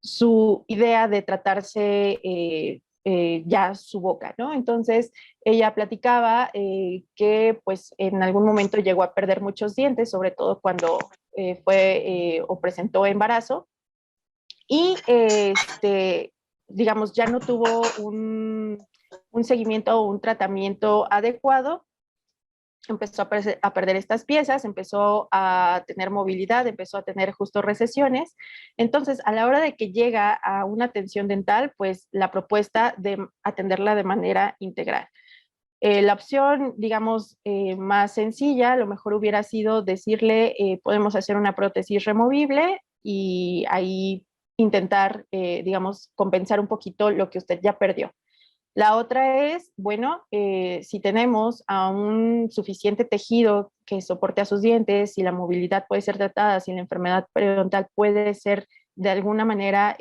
su idea de tratarse ya su boca, ¿no? Entonces, ella platicaba que pues en algún momento llegó a perder muchos dientes, sobre todo cuando fue o presentó embarazo, y digamos, ya no tuvo un seguimiento o un tratamiento adecuado, empezó a perder estas piezas, empezó a tener movilidad, empezó a tener justo recesiones. Entonces, a la hora de que llega a una atención dental, pues la propuesta de atenderla de manera integral. La opción, digamos, más sencilla, a lo mejor hubiera sido decirle, podemos hacer una prótesis removible y ahí intentar, digamos, compensar un poquito lo que usted ya perdió. La otra es, bueno, si tenemos a un suficiente tejido que soporte a sus dientes, si la movilidad puede ser tratada, si la enfermedad periodontal puede ser de alguna manera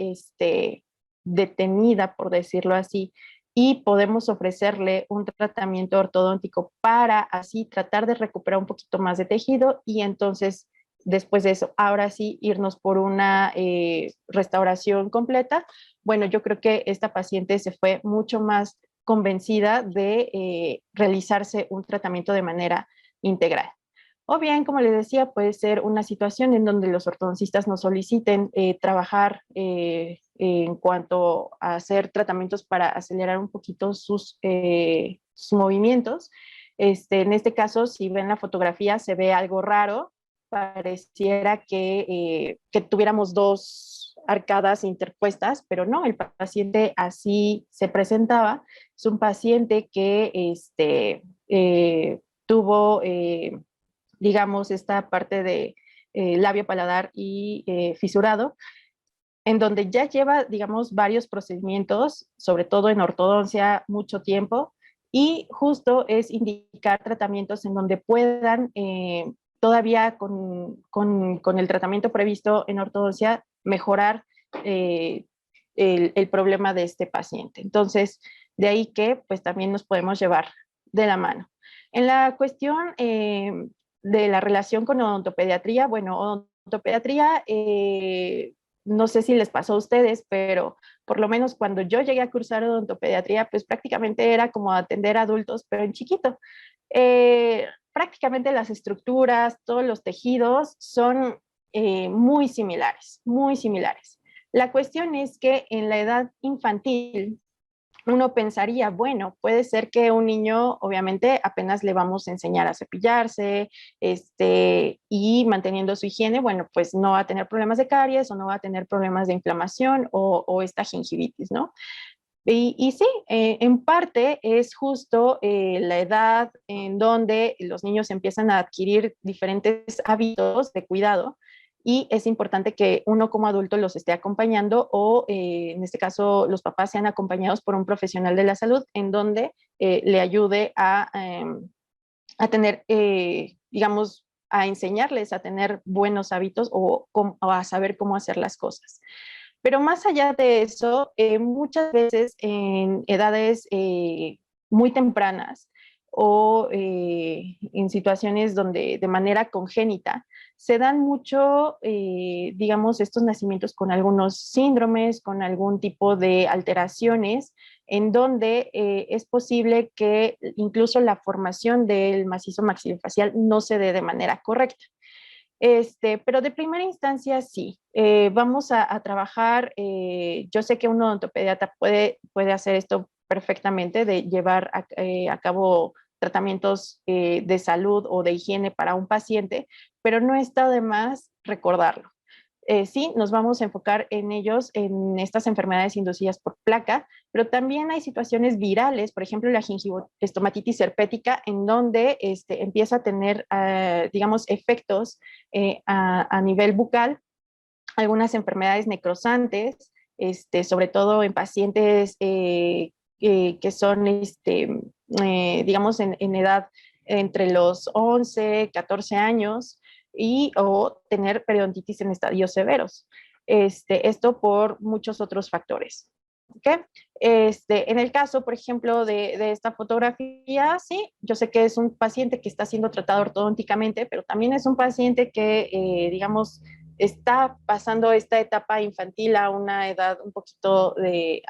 detenida, por decirlo así, y podemos ofrecerle un tratamiento ortodóntico para así tratar de recuperar un poquito más de tejido y entonces después de eso, ahora sí, irnos por una restauración completa. Bueno, yo creo que esta paciente se fue mucho más convencida de realizarse un tratamiento de manera integral. O bien, como les decía, puede ser una situación en donde los ortodoncistas nos soliciten trabajar en cuanto a hacer tratamientos para acelerar un poquito sus movimientos. En este caso, si ven la fotografía, se ve algo raro, pareciera que tuviéramos dos arcadas interpuestas, pero no, el paciente así se presentaba. Es un paciente que tuvo, digamos, esta parte de labio paladar y fisurado, en donde ya lleva, digamos, varios procedimientos, sobre todo en ortodoncia, mucho tiempo, y justo es indicar tratamientos en donde puedan todavía con el tratamiento previsto en ortodoncia mejorar el problema de este paciente. Entonces, de ahí que pues también nos podemos llevar de la mano. En la cuestión de la relación con odontopediatría, bueno, odontopediatría, no sé si les pasó a ustedes, pero por lo menos cuando yo llegué a cursar odontopediatría, pues prácticamente era como atender a adultos, pero en chiquito. Prácticamente las estructuras, todos los tejidos son muy similares, muy similares. La cuestión es que en la edad infantil uno pensaría, bueno, puede ser que un niño, obviamente, apenas le vamos a enseñar a cepillarse, y manteniendo su higiene, bueno, pues no va a tener problemas de caries o no va a tener problemas de inflamación o esta gingivitis, ¿no? Y sí, en parte es justo la edad en donde los niños empiezan a adquirir diferentes hábitos de cuidado y es importante que uno como adulto los esté acompañando o en este caso los papás sean acompañados por un profesional de la salud en donde le ayude a tener, digamos, a enseñarles a tener buenos hábitos o a saber cómo hacer las cosas. Pero más allá de eso, muchas veces en edades muy tempranas o en situaciones donde de manera congénita se dan mucho, digamos, estos nacimientos con algunos síndromes, con algún tipo de alteraciones, en donde es posible que incluso la formación del macizo maxilofacial no se dé de manera correcta. Pero de primera instancia sí, vamos a trabajar, yo sé que un odontopediatra puede hacer esto perfectamente, de llevar a cabo tratamientos de salud o de higiene para un paciente, pero no está de más recordarlo. Sí, nos vamos a enfocar en ellos, en estas enfermedades inducidas por placa, pero también hay situaciones virales, por ejemplo, la gingivoestomatitis herpética, en donde empieza a tener, digamos, efectos a nivel bucal, algunas enfermedades necrosantes, sobre todo en pacientes que son, digamos, en edad entre los 11, 14 años o tener periodontitis en estadios severos. Esto por muchos otros factores. ¿Okay? En el caso, por ejemplo, de esta fotografía, sí, yo sé que es un paciente que está siendo tratado ortodónticamente, pero también es un paciente que, digamos, está pasando esta etapa infantil a una edad un poquito de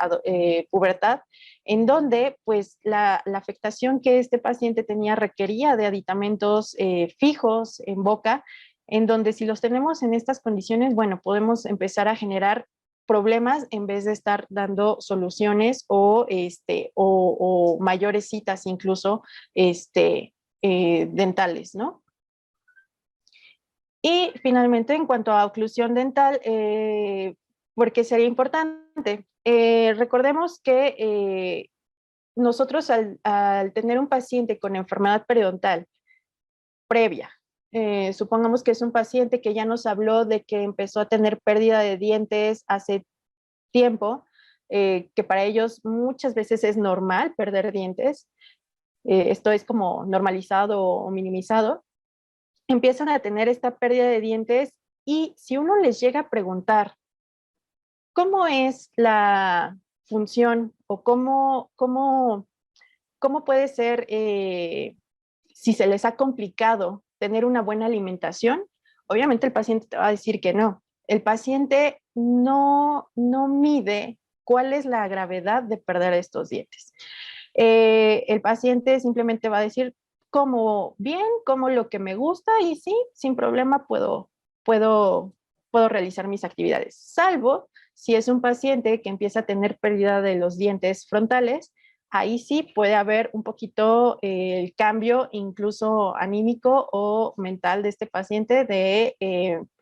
pubertad, en donde pues la afectación que este paciente tenía requería de aditamentos fijos en boca, en donde si los tenemos en estas condiciones, bueno, podemos empezar a generar problemas en vez de estar dando soluciones o mayores citas incluso dentales, ¿no? Y finalmente, en cuanto a oclusión dental, porque sería importante, recordemos que nosotros al tener un paciente con enfermedad periodontal previa, supongamos que es un paciente que ya nos habló de que empezó a tener pérdida de dientes hace tiempo, que para ellos muchas veces es normal perder dientes, esto es como normalizado o minimizado, empiezan a tener esta pérdida de dientes y si uno les llega a preguntar cómo es la función o cómo puede ser, si se les ha complicado tener una buena alimentación, obviamente el paciente te va a decir que no. El paciente no mide cuál es la gravedad de perder estos dientes. El paciente simplemente va a decir, como bien, como lo que me gusta y sí, sin problema puedo realizar mis actividades, salvo si es un paciente que empieza a tener pérdida de los dientes frontales, ahí sí puede haber un poquito el cambio incluso anímico o mental de este paciente de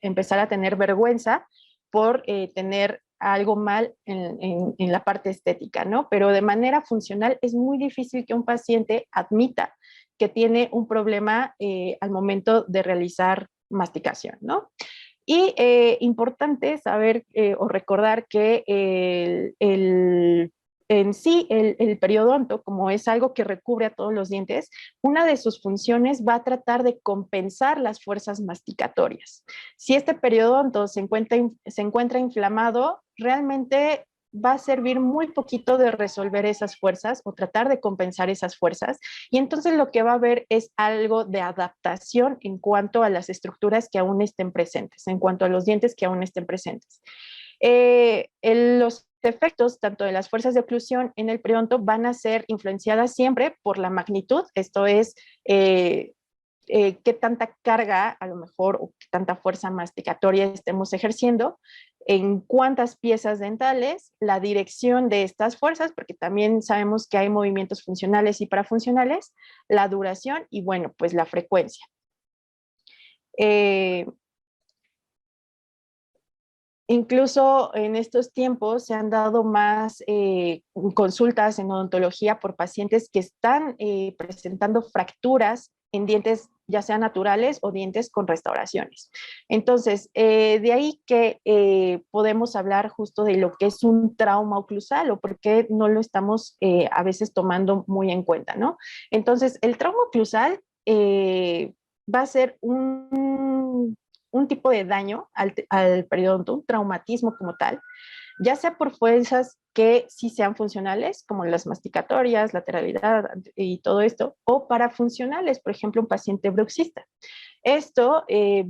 empezar a tener vergüenza por tener algo mal en la parte estética, ¿no? Pero de manera funcional es muy difícil que un paciente admita que tiene un problema al momento de realizar masticación, ¿no? Y importante saber o recordar que en sí el periodonto, como es algo que recubre a todos los dientes, una de sus funciones va a tratar de compensar las fuerzas masticatorias. Si este periodonto se encuentra inflamado, realmente va a servir muy poquito de resolver esas fuerzas o tratar de compensar esas fuerzas. Y entonces lo que va a haber es algo de adaptación en cuanto a las estructuras que aún estén presentes, en cuanto a los dientes que aún estén presentes. Los efectos tanto de las fuerzas de oclusión en el periodonto van a ser influenciadas siempre por la magnitud, esto es qué tanta carga a lo mejor o qué tanta fuerza masticatoria estemos ejerciendo en cuántas piezas dentales, la dirección de estas fuerzas, porque también sabemos que hay movimientos funcionales y parafuncionales, la duración y bueno, pues la frecuencia. Incluso en estos tiempos se han dado más consultas en odontología por pacientes que están presentando fracturas en dientes, ya sean naturales o dientes con restauraciones. Entonces, de ahí que podemos hablar justo de lo que es un trauma oclusal o por qué no lo estamos a veces tomando muy en cuenta, ¿no? Entonces, el trauma oclusal va a ser un tipo de daño al periodonto, un traumatismo como tal, ya sea por fuerzas que sí sean funcionales, como las masticatorias, lateralidad y todo esto, o parafuncionales, por ejemplo, un paciente bruxista. Esto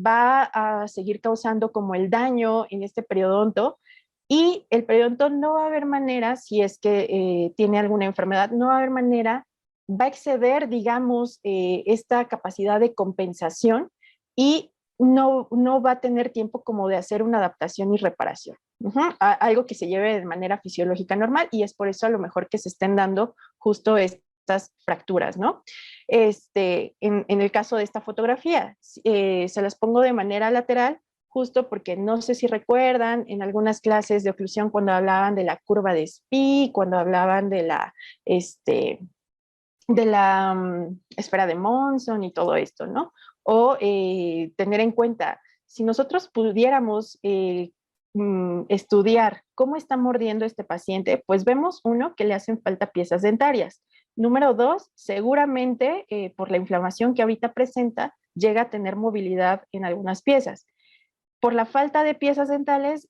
va a seguir causando como el daño en este periodonto y el periodonto no va a haber manera, si es que tiene alguna enfermedad, no va a haber manera, va a exceder, digamos, esta capacidad de compensación y no va a tener tiempo como de hacer una adaptación y reparación. Algo que se lleve de manera fisiológica normal y es por eso a lo mejor que se estén dando justo estas fracturas, ¿no? En el caso de esta fotografía, se las pongo de manera lateral justo porque no sé si recuerdan en algunas clases de oclusión cuando hablaban de la curva de Spee, cuando hablaban de la esfera de Monson y todo esto, ¿no? O tener en cuenta, si nosotros pudiéramos estudiar cómo está mordiendo este paciente, pues vemos, uno, que le hacen falta piezas dentarias. Número dos, seguramente por la inflamación que ahorita presenta, llega a tener movilidad en algunas piezas. Por la falta de piezas dentales,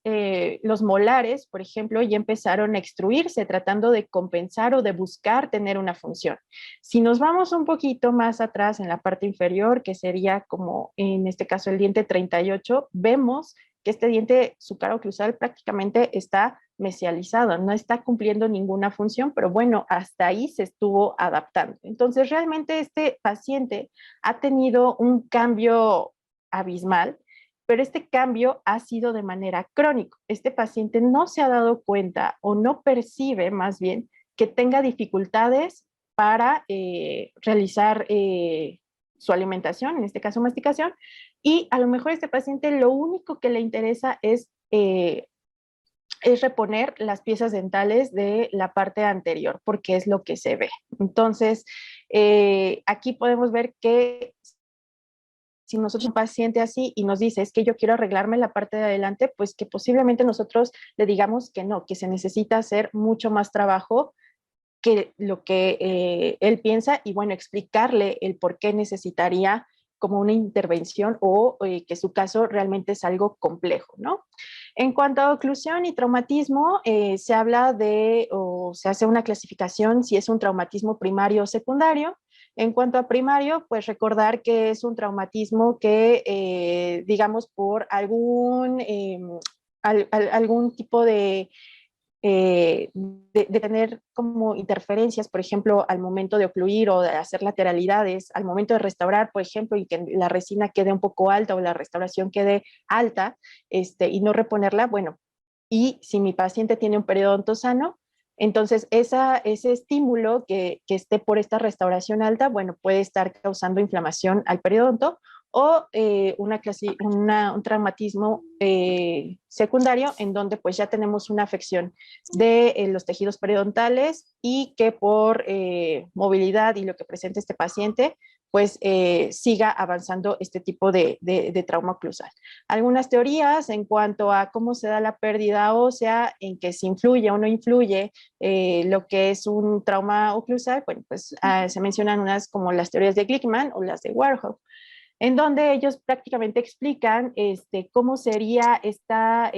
los molares, por ejemplo, ya empezaron a extruirse, tratando de compensar o de buscar tener una función. Si nos vamos un poquito más atrás en la parte inferior, que sería como en este caso el diente 38, vemos que este diente, su cara oclusal prácticamente está mesializado, no está cumpliendo ninguna función, pero bueno, hasta ahí se estuvo adaptando. Entonces, realmente este paciente ha tenido un cambio abismal, pero este cambio ha sido de manera crónica. Este paciente no se ha dado cuenta o no percibe más bien que tenga dificultades para realizar su alimentación, en este caso masticación, y a lo mejor este paciente lo único que le interesa es reponer las piezas dentales de la parte anterior, porque es lo que se ve. Entonces, aquí podemos ver que si nosotros un paciente así y nos dice, es que yo quiero arreglarme la parte de adelante, pues que posiblemente nosotros le digamos que no, que se necesita hacer mucho más trabajo que lo que él piensa y bueno, explicarle el por qué necesitaría como una intervención o que su caso realmente es algo complejo, ¿no? En cuanto a oclusión y traumatismo, se habla de, o se hace una clasificación si es un traumatismo primario o secundario. En cuanto a primario, pues recordar que es un traumatismo que, digamos, por algún tipo de tener como interferencias, por ejemplo, al momento de ocluir o de hacer lateralidades, al momento de restaurar, por ejemplo, y que la resina quede un poco alta o la restauración quede alta, y no reponerla, bueno, y si mi paciente tiene un periodonto sano, entonces ese estímulo que esté por esta restauración alta, bueno, puede estar causando inflamación al periodonto o un traumatismo secundario en donde pues ya tenemos una afección de los tejidos periodontales y que por movilidad y lo que presenta este paciente pues siga avanzando este tipo de trauma oclusal. Algunas teorías en cuanto a cómo se da la pérdida ósea, en que si influye o no influye lo que es un trauma oclusal, bueno, pues se mencionan unas como las teorías de Glickman o las de Warhol, en donde ellos prácticamente explican cómo sería esta,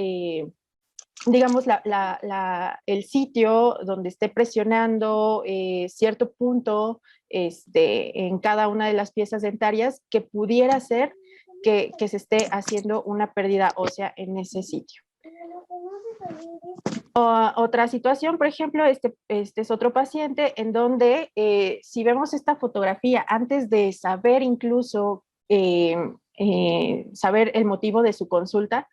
digamos, el sitio donde esté presionando cierto punto en cada una de las piezas dentarias que pudiera ser que se esté haciendo una pérdida ósea en ese sitio. Otra situación, por ejemplo, este es otro paciente en donde si vemos esta fotografía antes de saber incluso saber el motivo de su consulta,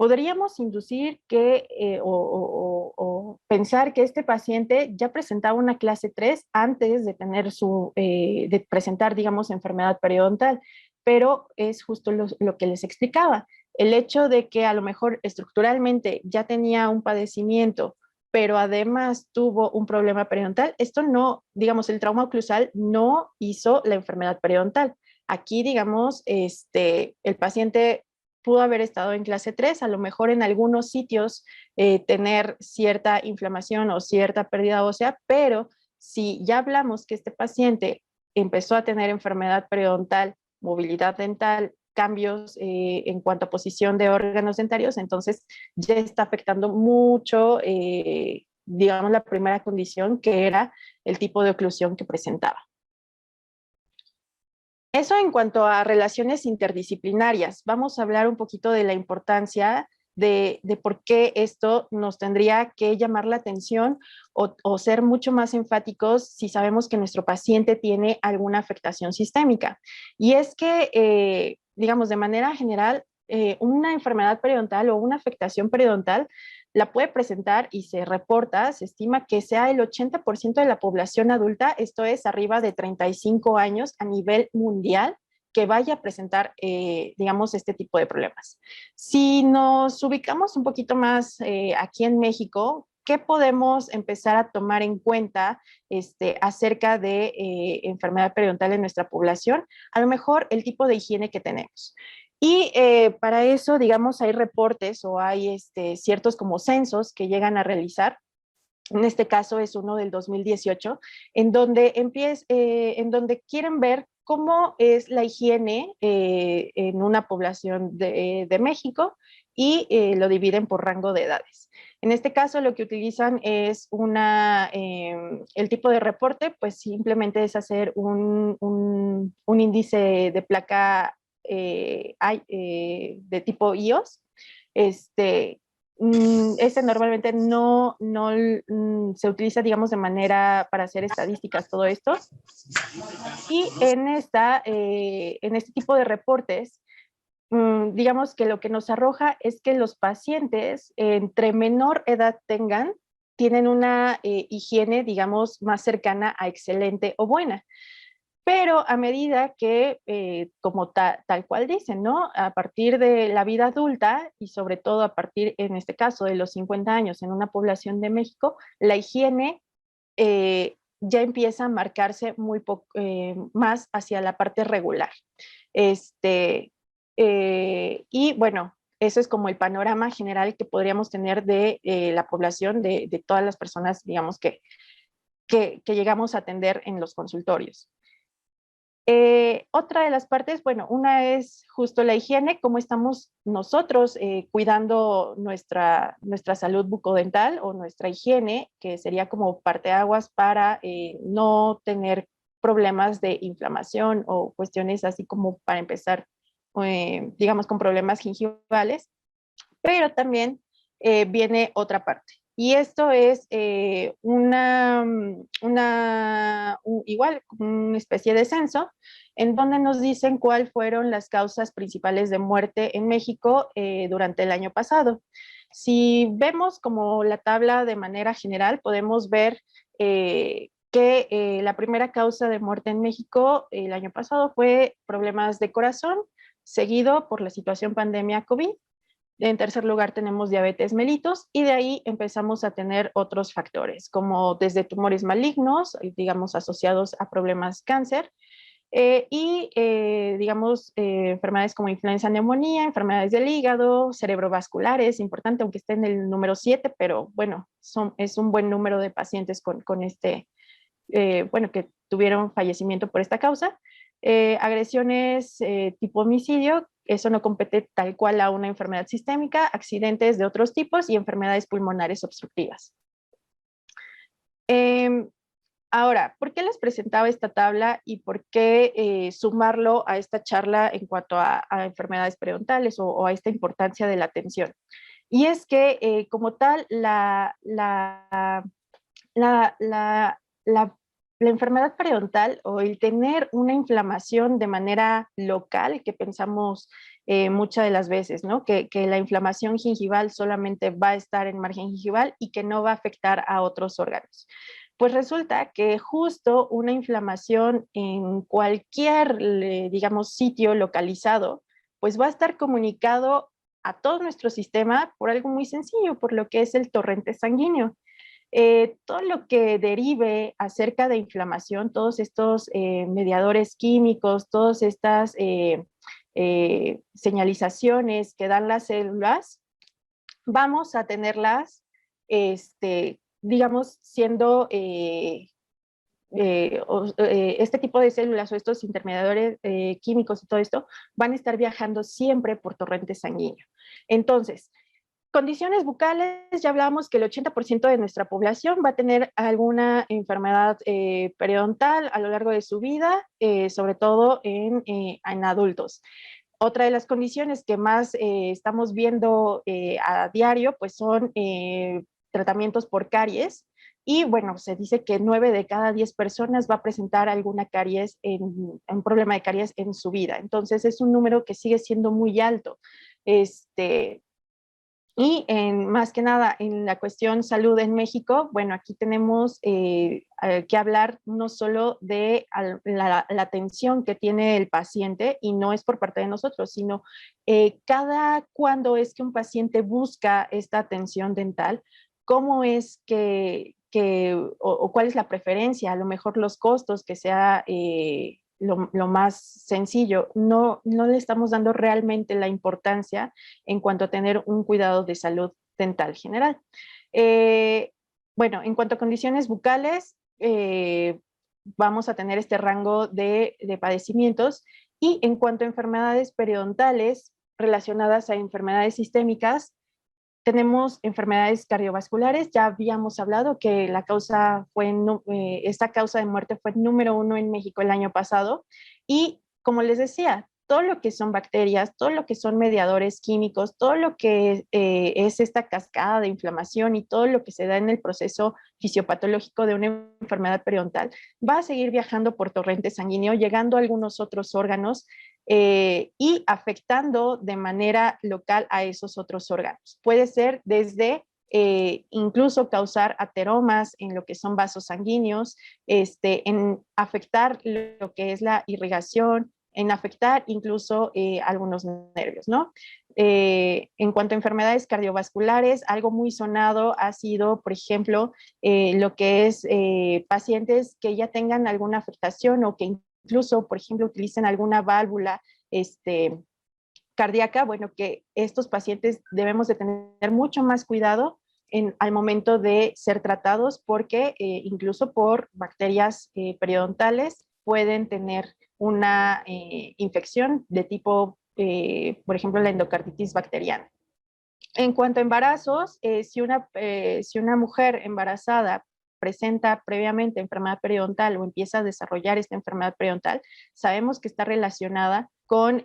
podríamos inducir que o pensar que este paciente ya presentaba una clase 3 antes de tener de presentar, digamos, enfermedad periodontal, pero es justo lo que les explicaba. El hecho de que a lo mejor estructuralmente ya tenía un padecimiento, pero además tuvo un problema periodontal, esto no, digamos, el trauma oclusal no hizo la enfermedad periodontal. Aquí, digamos, el paciente pudo haber estado en clase 3, a lo mejor en algunos sitios tener cierta inflamación o cierta pérdida ósea, pero si ya hablamos que este paciente empezó a tener enfermedad periodontal, movilidad dental, cambios en cuanto a posición de órganos dentarios, entonces ya está afectando mucho, digamos, la primera condición, que era el tipo de oclusión que presentaba. Eso en cuanto a relaciones interdisciplinarias. Vamos a hablar un poquito de la importancia de por qué esto nos tendría que llamar la atención o ser mucho más enfáticos si sabemos que nuestro paciente tiene alguna afectación sistémica. Y es que, digamos, de manera general, una enfermedad periodontal o una afectación periodontal la puede presentar y se reporta, se estima que sea el 80% de la población adulta, esto es arriba de 35 años a nivel mundial, que vaya a presentar, digamos, este tipo de problemas. Si nos ubicamos un poquito más aquí en México, ¿qué podemos empezar a tomar en cuenta acerca de enfermedad periodontal en nuestra población? A lo mejor el tipo de higiene que tenemos. Y para eso, digamos, hay reportes o hay ciertos como censos que llegan a realizar. En este caso es uno del 2018, en donde quieren ver cómo es la higiene en una población de México y lo dividen por rango de edades. En este caso lo que utilizan es el tipo de reporte, pues simplemente es hacer un índice de placa de tipo iOS. Normalmente no se utiliza, digamos, de manera para hacer estadísticas, todo esto. Y en este tipo de reportes, digamos que lo que nos arroja es que los pacientes, entre menor edad tengan, tienen una higiene, digamos, más cercana a excelente o buena. Pero a medida que, como tal cual dicen, ¿no? A partir de la vida adulta y sobre todo a partir, en este caso, de los 50 años en una población de México, la higiene ya empieza a marcarse más hacia la parte regular. Y bueno, eso es como el panorama general que podríamos tener de la población, de todas las personas, digamos, que llegamos a atender en los consultorios. Otra de las partes, bueno, una es justo la higiene, cómo estamos nosotros cuidando nuestra salud bucodental o nuestra higiene, que sería como parteaguas para no tener problemas de inflamación o cuestiones así como para empezar, digamos, con problemas gingivales. Pero también viene otra parte. Y esto es igual una especie de censo en donde nos dicen cuáles fueron las causas principales de muerte en México durante el año pasado. Si vemos como la tabla de manera general, podemos ver que la primera causa de muerte en México el año pasado fue problemas de corazón, seguido por la situación pandemia COVID. En tercer lugar tenemos diabetes mellitus y de ahí empezamos a tener otros factores, como desde tumores malignos, digamos, asociados a problemas cáncer, digamos, enfermedades como influenza, neumonía, enfermedades del hígado, cerebrovasculares, importante, aunque esté en el número 7, pero bueno, es un buen número de pacientes con bueno, que tuvieron fallecimiento por esta causa. Agresiones tipo homicidio, eso no compete tal cual a una enfermedad sistémica, accidentes de otros tipos y enfermedades pulmonares obstructivas. Ahora, ¿por qué les presentaba esta tabla y por qué sumarlo a esta charla en cuanto a enfermedades periodontales o a esta importancia de la atención? Y es que como tal, la la enfermedad periodontal o el tener una inflamación de manera local, que pensamos muchas de las veces, ¿no? Que la inflamación gingival solamente va a estar en margen gingival y que no va a afectar a otros órganos. Pues resulta que justo una inflamación en cualquier, digamos, sitio localizado, pues va a estar comunicado a todo nuestro sistema por algo muy sencillo, por lo que es el torrente sanguíneo. Todo lo que derive acerca de inflamación, todos estos mediadores químicos, todas estas señalizaciones que dan las células, vamos a tenerlas, digamos, siendo este tipo de células o estos intermediadores químicos y todo esto van a estar viajando siempre por torrente sanguíneo. Entonces, condiciones bucales, ya hablábamos que el 80% de nuestra población va a tener alguna enfermedad periodontal a lo largo de su vida, sobre todo en adultos. Otra de las condiciones que más estamos viendo a diario, pues son tratamientos por caries. Y bueno, se dice que 9 de cada 10 personas va a presentar alguna caries, un problema de caries en su vida. Entonces es un número que sigue siendo muy alto. Y más que nada en la cuestión salud en México, bueno, aquí tenemos que hablar no solo de la atención que tiene el paciente, y no es por parte de nosotros, sino cada cuando es que un paciente busca esta atención dental, cómo es o cuál es la preferencia, a lo mejor los costos, que sea lo más sencillo. No le estamos dando realmente la importancia en cuanto a tener un cuidado de salud dental general. Bueno, en cuanto a condiciones bucales, vamos a tener este rango de padecimientos, y en cuanto a enfermedades periodontales relacionadas a enfermedades sistémicas, tenemos enfermedades cardiovasculares. Ya habíamos hablado que esta causa de muerte fue número 1 en México el año pasado. Y como les decía, todo lo que son bacterias, todo lo que son mediadores químicos, todo lo que es esta cascada de inflamación y todo lo que se da en el proceso fisiopatológico de una enfermedad periodontal va a seguir viajando por torrente sanguíneo, llegando a algunos otros órganos y afectando de manera local a esos otros órganos. Puede ser desde incluso causar ateromas en lo que son vasos sanguíneos, en afectar lo que es la irrigación, en afectar incluso algunos nervios, ¿no? En cuanto a enfermedades cardiovasculares, algo muy sonado ha sido, por ejemplo, lo que es pacientes que ya tengan alguna afectación o que incluso, por ejemplo, utilicen alguna válvula cardíaca. Bueno, que estos pacientes debemos de tener mucho más cuidado al momento de ser tratados, porque incluso por bacterias periodontales pueden tener una infección de tipo, por ejemplo, la endocarditis bacteriana. En cuanto a embarazos, si una mujer embarazada presenta previamente enfermedad periodontal o empieza a desarrollar esta enfermedad periodontal, sabemos que está relacionada con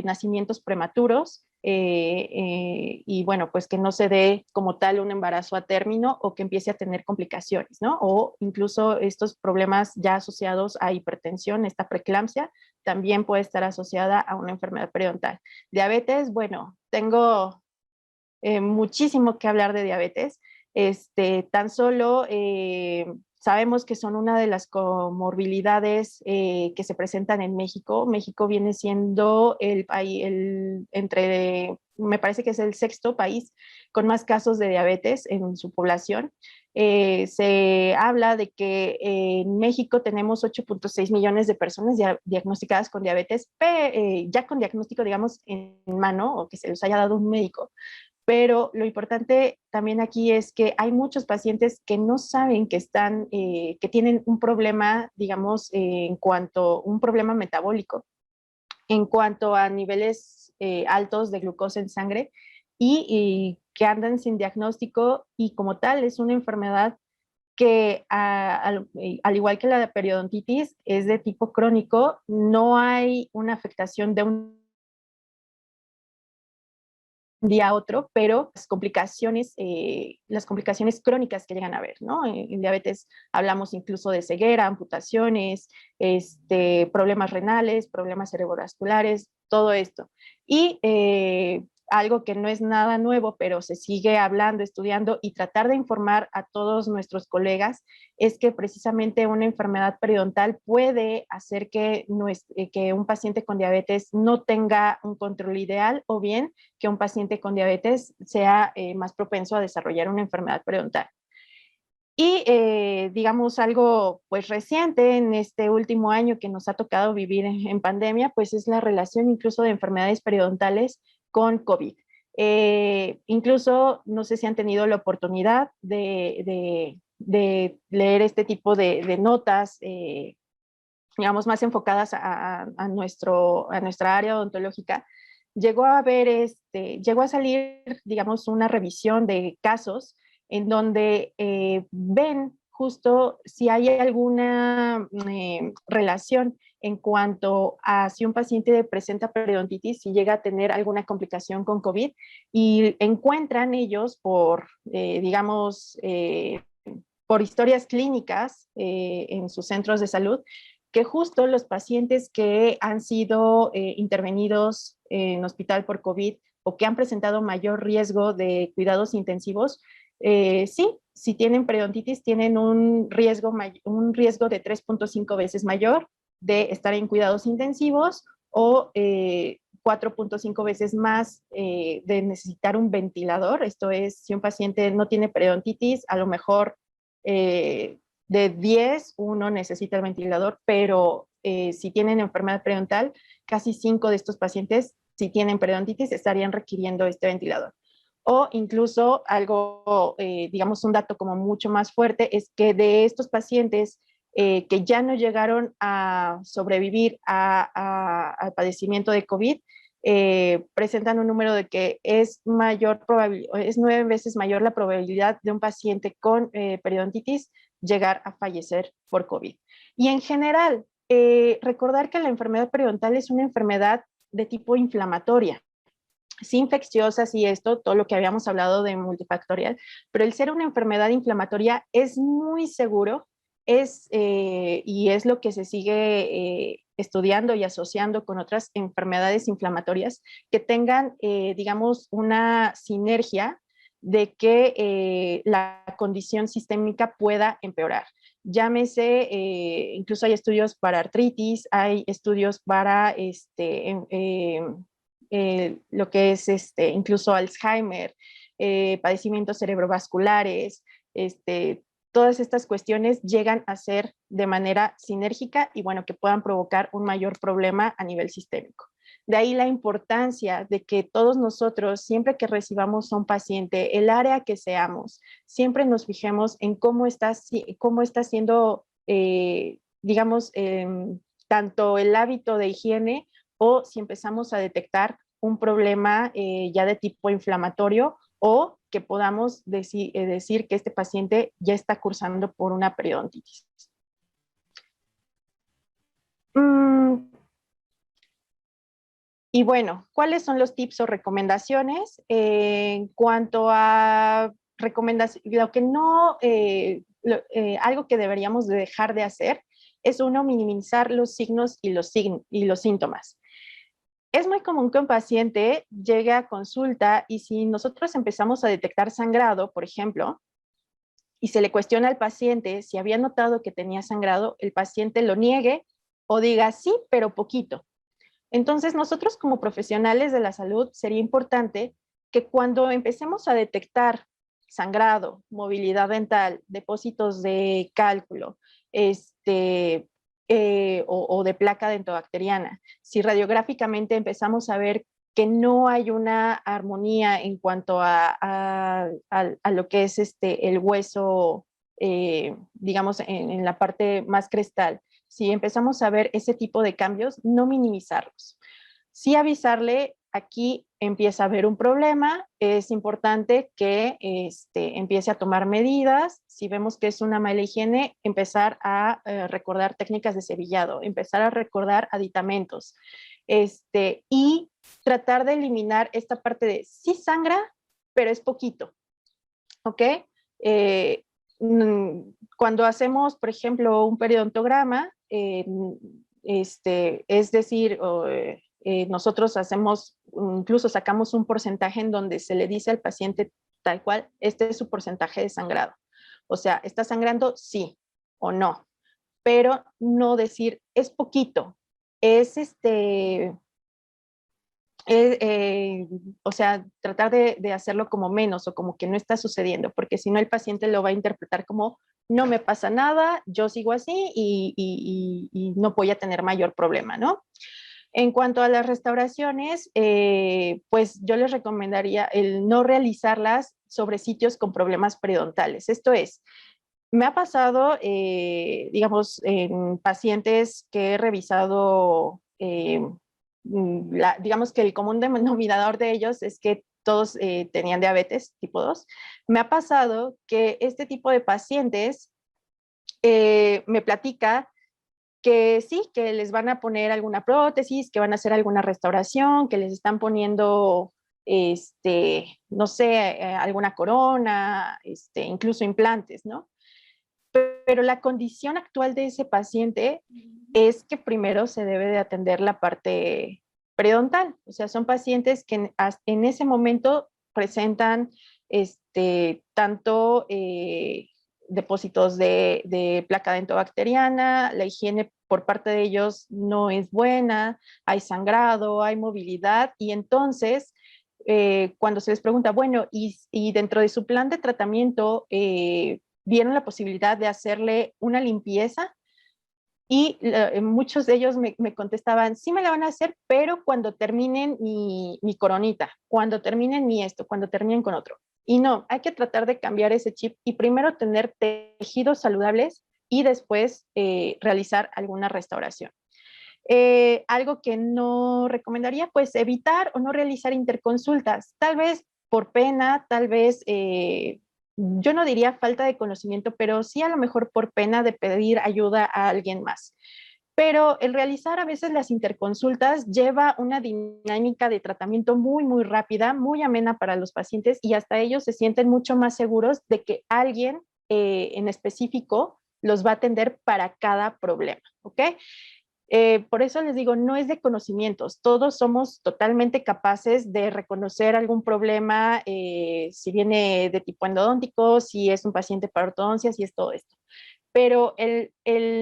nacimientos prematuros, y bueno, pues que no se dé como tal un embarazo a término, o que empiece a tener complicaciones, ¿no? O incluso estos problemas ya asociados a hipertensión, esta preeclampsia, también puede estar asociada a una enfermedad periodontal. Diabetes, bueno, tengo muchísimo que hablar de diabetes. Tan solo sabemos que son una de las comorbilidades que se presentan en México. México viene siendo el país, me parece que es el sexto país con más casos de diabetes en su población. Se habla de que en México tenemos 8.6 millones de personas diagnosticadas con diabetes, ya con diagnóstico, digamos, en mano, o que se les haya dado un médico. Pero lo importante también aquí es que hay muchos pacientes que no saben que tienen un problema, digamos, un problema metabólico, en cuanto a niveles altos de glucosa en sangre, y que andan sin diagnóstico, y como tal es una enfermedad que al igual que la de periodontitis es de tipo crónico. No hay una afectación de un día a otro, pero las complicaciones crónicas que llegan a haber, ¿no? En diabetes hablamos incluso de ceguera, amputaciones, problemas renales, problemas cerebrovasculares, todo esto. Y algo que no es nada nuevo, pero se sigue hablando, estudiando y tratar de informar a todos nuestros colegas, es que precisamente una enfermedad periodontal puede hacer que un paciente con diabetes no tenga un control ideal, o bien que un paciente con diabetes sea más propenso a desarrollar una enfermedad periodontal. Y digamos algo pues reciente en este último año que nos ha tocado vivir en pandemia, pues es la relación incluso de enfermedades periodontales con COVID. Incluso no sé si han tenido la oportunidad de leer este tipo de notas, digamos, más enfocadas a nuestra área odontológica. Llegó a salir, digamos, una revisión de casos en donde ven justo si hay alguna relación en cuanto a si un paciente presenta periodontitis, si llega a tener alguna complicación con COVID, y encuentran ellos por historias clínicas en sus centros de salud, que justo los pacientes que han sido intervenidos en hospital por COVID o que han presentado mayor riesgo de cuidados intensivos, si tienen periodontitis, tienen un riesgo de 3.5 veces mayor de estar en cuidados intensivos, o 4.5 veces más de necesitar un ventilador. Esto es, si un paciente no tiene periodontitis, a lo mejor de 10, uno necesita el ventilador, pero si tienen enfermedad periodontal, casi 5 de estos pacientes, si tienen periodontitis, estarían requiriendo este ventilador. O incluso algo, digamos, un dato como mucho más fuerte, es que de estos pacientes que ya no llegaron a sobrevivir al padecimiento de COVID, presentan un número de que es 9 veces mayor la probabilidad de un paciente con periodontitis llegar a fallecer por COVID. Y en general, recordar que la enfermedad periodontal es una enfermedad de tipo inflamatoria, sí infecciosa, sí todo lo que habíamos hablado de multifactorial, pero el ser una enfermedad inflamatoria es muy seguro, y es lo que se sigue estudiando y asociando con otras enfermedades inflamatorias que tengan, digamos, una sinergia de que la condición sistémica pueda empeorar. Llámese, incluso hay estudios para artritis, hay estudios para lo que es incluso Alzheimer, padecimientos cerebrovasculares, todas estas cuestiones llegan a ser de manera sinérgica y bueno, que puedan provocar un mayor problema a nivel sistémico. De ahí la importancia de que todos nosotros, siempre que recibamos a un paciente, el área que seamos, siempre nos fijemos en cómo está siendo, digamos, tanto el hábito de higiene, o si empezamos a detectar un problema ya de tipo inflamatorio, o que podamos decir que este paciente ya está cursando por una periodontitis. Y bueno, ¿cuáles son los tips o recomendaciones? En cuanto a lo que no, algo que deberíamos de dejar de hacer es minimizar los signos y los síntomas. Es muy común que un paciente llegue a consulta y si nosotros empezamos a detectar sangrado, por ejemplo, y se le cuestiona al paciente si había notado que tenía sangrado, el paciente lo niegue o diga sí, pero poquito. Entonces, nosotros como profesionales de la salud sería importante que cuando empecemos a detectar sangrado, movilidad dental, depósitos de cálculo, o de placa dentobacteriana, si radiográficamente empezamos a ver que no hay una armonía en cuanto a lo que es el hueso, digamos, en la parte más crestal, si empezamos a ver ese tipo de cambios, no minimizarlos. Sí avisarle, aquí empieza a haber un problema, es importante que empiece a tomar medidas. Si vemos que es una mala higiene, empezar a recordar técnicas de cepillado, empezar a recordar aditamentos. Y tratar de eliminar esta parte de sí sangra, pero es poquito, ¿ok? Cuando hacemos, por ejemplo, un periodontograma, es decir, nosotros hacemos, incluso sacamos un porcentaje en donde se le dice al paciente tal cual, este es su porcentaje de sangrado. O sea, ¿está sangrando? Sí o no. Pero no decir, es poquito, es o sea, tratar de hacerlo como menos o como que no está sucediendo, porque si no el paciente lo va a interpretar como no me pasa nada, yo sigo así y no voy a tener mayor problema, ¿no? En cuanto a las restauraciones, pues yo les recomendaría el no realizarlas sobre sitios con problemas periodontales. Esto es, me ha pasado, digamos, en pacientes que he revisado, digamos que el común denominador de ellos es que todos tenían diabetes tipo 2. Me ha pasado que este tipo de pacientes me platica que sí, que les van a poner alguna prótesis, que van a hacer alguna restauración, que les están poniendo, no sé, alguna corona, incluso implantes, ¿no? Pero la condición actual de ese paciente es que primero se debe de atender la parte periodontal. O sea, son pacientes que en ese momento presentan tanto depósitos de placa dentobacteriana, la higiene por parte de ellos no es buena, hay sangrado, hay movilidad y entonces cuando se les pregunta, bueno, y dentro de su plan de tratamiento, vieron la posibilidad de hacerle una limpieza y muchos de ellos me contestaban, sí me la van a hacer, pero cuando terminen mi coronita, cuando terminen mi esto, cuando terminen con otro. Y no, hay que tratar de cambiar ese chip y primero tener tejidos saludables y después realizar alguna restauración. Algo que no recomendaría, pues evitar o no realizar interconsultas, tal vez por pena, tal vez, yo no diría falta de conocimiento, pero sí a lo mejor por pena de pedir ayuda a alguien más. Pero el realizar a veces las interconsultas lleva una dinámica de tratamiento muy, muy rápida, muy amena para los pacientes y hasta ellos se sienten mucho más seguros de que alguien en específico los va a atender para cada problema, ¿ok? Por eso les digo, no es de conocimientos, todos somos totalmente capaces de reconocer algún problema, si viene de tipo endodóntico, si es un paciente para ortodoncia, si es todo esto. Pero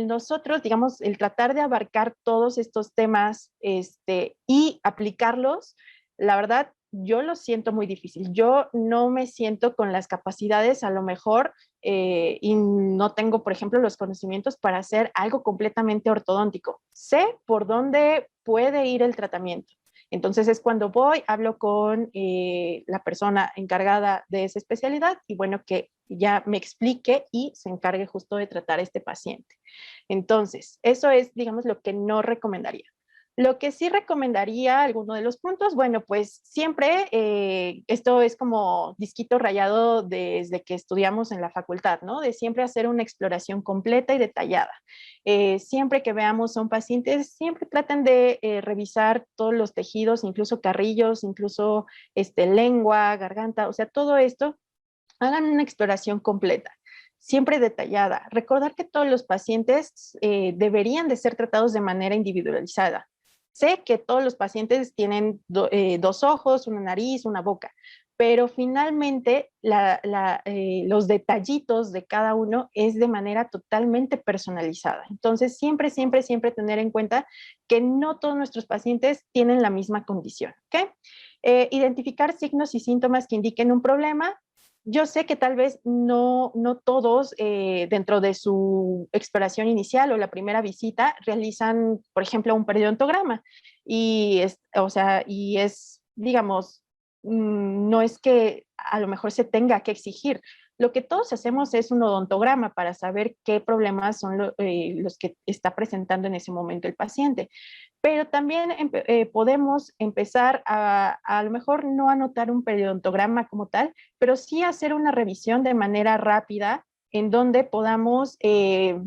nosotros, digamos, el tratar de abarcar todos estos temas y aplicarlos, la verdad, yo lo siento muy difícil. Yo no me siento con las capacidades, a lo mejor, y no tengo, por ejemplo, los conocimientos para hacer algo completamente ortodóntico. Sé por dónde puede ir el tratamiento. Entonces es cuando voy, hablo con la persona encargada de esa especialidad y bueno, que ya me explique y se encargue justo de tratar a este paciente. Entonces, eso es, digamos, lo que no recomendaría. Lo que sí recomendaría, alguno de los puntos, bueno, pues siempre, esto es como disquito rayado desde que estudiamos en la facultad, ¿no? De siempre hacer una exploración completa y detallada. Siempre que veamos a un paciente, siempre traten de revisar todos los tejidos, incluso carrillos, incluso lengua, garganta, o sea, todo esto, hagan una exploración completa, siempre detallada. Recordar que todos los pacientes deberían de ser tratados de manera individualizada. Sé que todos los pacientes tienen dos ojos, una nariz, una boca, pero finalmente los detallitos de cada uno es de manera totalmente personalizada. Entonces, siempre, siempre, siempre tener en cuenta que no todos nuestros pacientes tienen la misma condición, ¿ok? Identificar signos y síntomas que indiquen un problema. Yo sé que tal vez no todos dentro de su exploración inicial o la primera visita realizan, por ejemplo, un periodontograma y es, digamos, no es que a lo mejor se tenga que exigir. Lo que todos hacemos es un odontograma para saber qué problemas son los que está presentando en ese momento el paciente. Pero también podemos empezar a lo mejor no anotar un periodontograma como tal, pero sí hacer una revisión de manera rápida en donde podamos de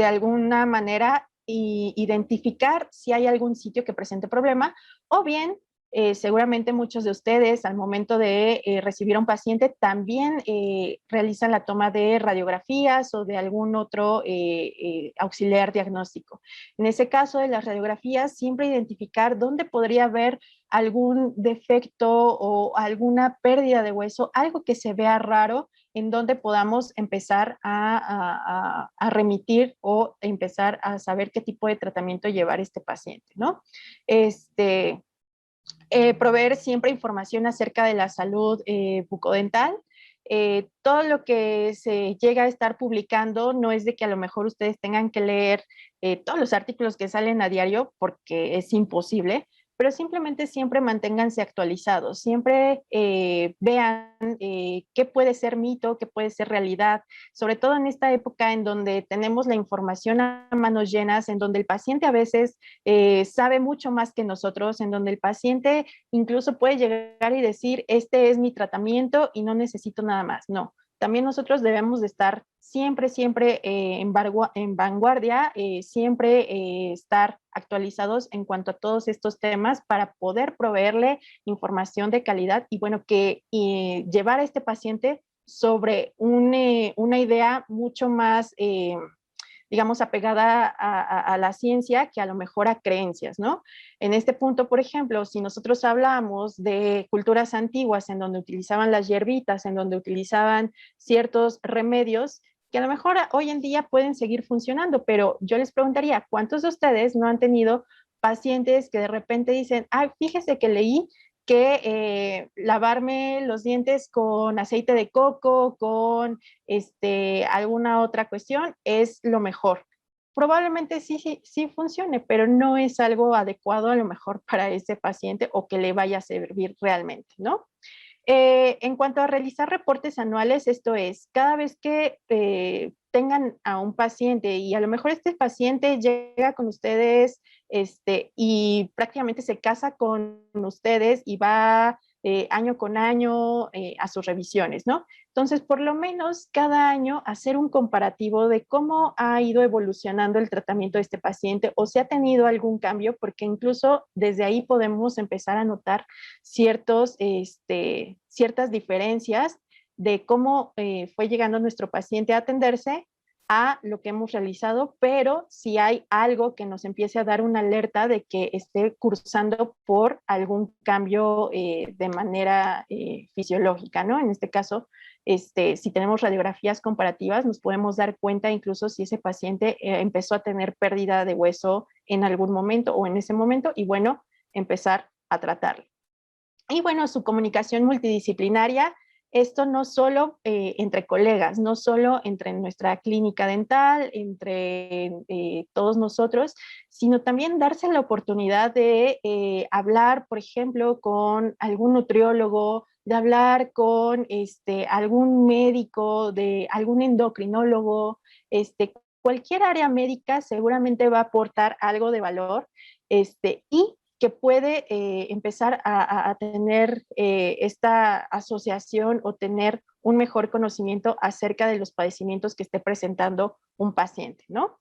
alguna manera y identificar si hay algún sitio que presente problema, o bien seguramente muchos de ustedes al momento de recibir a un paciente también realizan la toma de radiografías o de algún otro auxiliar diagnóstico. En ese caso de las radiografías, siempre identificar dónde podría haber algún defecto o alguna pérdida de hueso, algo que se vea raro, en donde podamos empezar a remitir o empezar a saber qué tipo de tratamiento llevar este paciente, ¿no? Proveer siempre información acerca de la salud bucodental. Todo lo que se llega a estar publicando no es de que a lo mejor ustedes tengan que leer todos los artículos que salen a diario, porque es imposible, pero simplemente siempre manténganse actualizados, siempre vean qué puede ser mito, qué puede ser realidad, sobre todo en esta época en donde tenemos la información a manos llenas, en donde el paciente a veces sabe mucho más que nosotros, en donde el paciente incluso puede llegar y decir, este es mi tratamiento y no necesito nada más. No, también nosotros debemos de estar siempre en vanguardia, siempre estar actualizados en cuanto a todos estos temas para poder proveerle información de calidad y bueno, que llevar a este paciente sobre una idea mucho más digamos, apegada a la ciencia que a lo mejor a creencias, ¿no? En este punto, por ejemplo, si nosotros hablamos de culturas antiguas en donde utilizaban las hierbitas, en donde utilizaban ciertos remedios, que a lo mejor hoy en día pueden seguir funcionando, pero yo les preguntaría, ¿cuántos de ustedes no han tenido pacientes que de repente dicen, ay, fíjese que leí que lavarme los dientes con aceite de coco, con alguna otra cuestión, es lo mejor? Probablemente sí funcione, pero no es algo adecuado a lo mejor para ese paciente o que le vaya a servir realmente, ¿no? En cuanto a realizar reportes anuales, esto es, cada vez que tengan a un paciente y a lo mejor este paciente llega con ustedes y prácticamente se casa con ustedes y va año con año a sus revisiones, ¿no? Entonces, por lo menos cada año hacer un comparativo de cómo ha ido evolucionando el tratamiento de este paciente o si ha tenido algún cambio, porque incluso desde ahí podemos empezar a notar ciertas diferencias de cómo fue llegando nuestro paciente a atenderse a lo que hemos realizado, pero si hay algo que nos empiece a dar una alerta de que esté cursando por algún cambio de manera fisiológica, ¿no? En este caso, si tenemos radiografías comparativas, nos podemos dar cuenta incluso si ese paciente empezó a tener pérdida de hueso en algún momento o en ese momento, y bueno, empezar a tratarlo. Y bueno, su comunicación multidisciplinaria, esto no solo entre colegas, no solo entre nuestra clínica dental, entre todos nosotros, sino también darse la oportunidad de hablar, por ejemplo, con algún nutriólogo, de hablar con algún médico, de algún endocrinólogo, cualquier área médica seguramente va a aportar algo de valor, y que puede empezar a tener esta asociación o tener un mejor conocimiento acerca de los padecimientos que esté presentando un paciente, ¿no?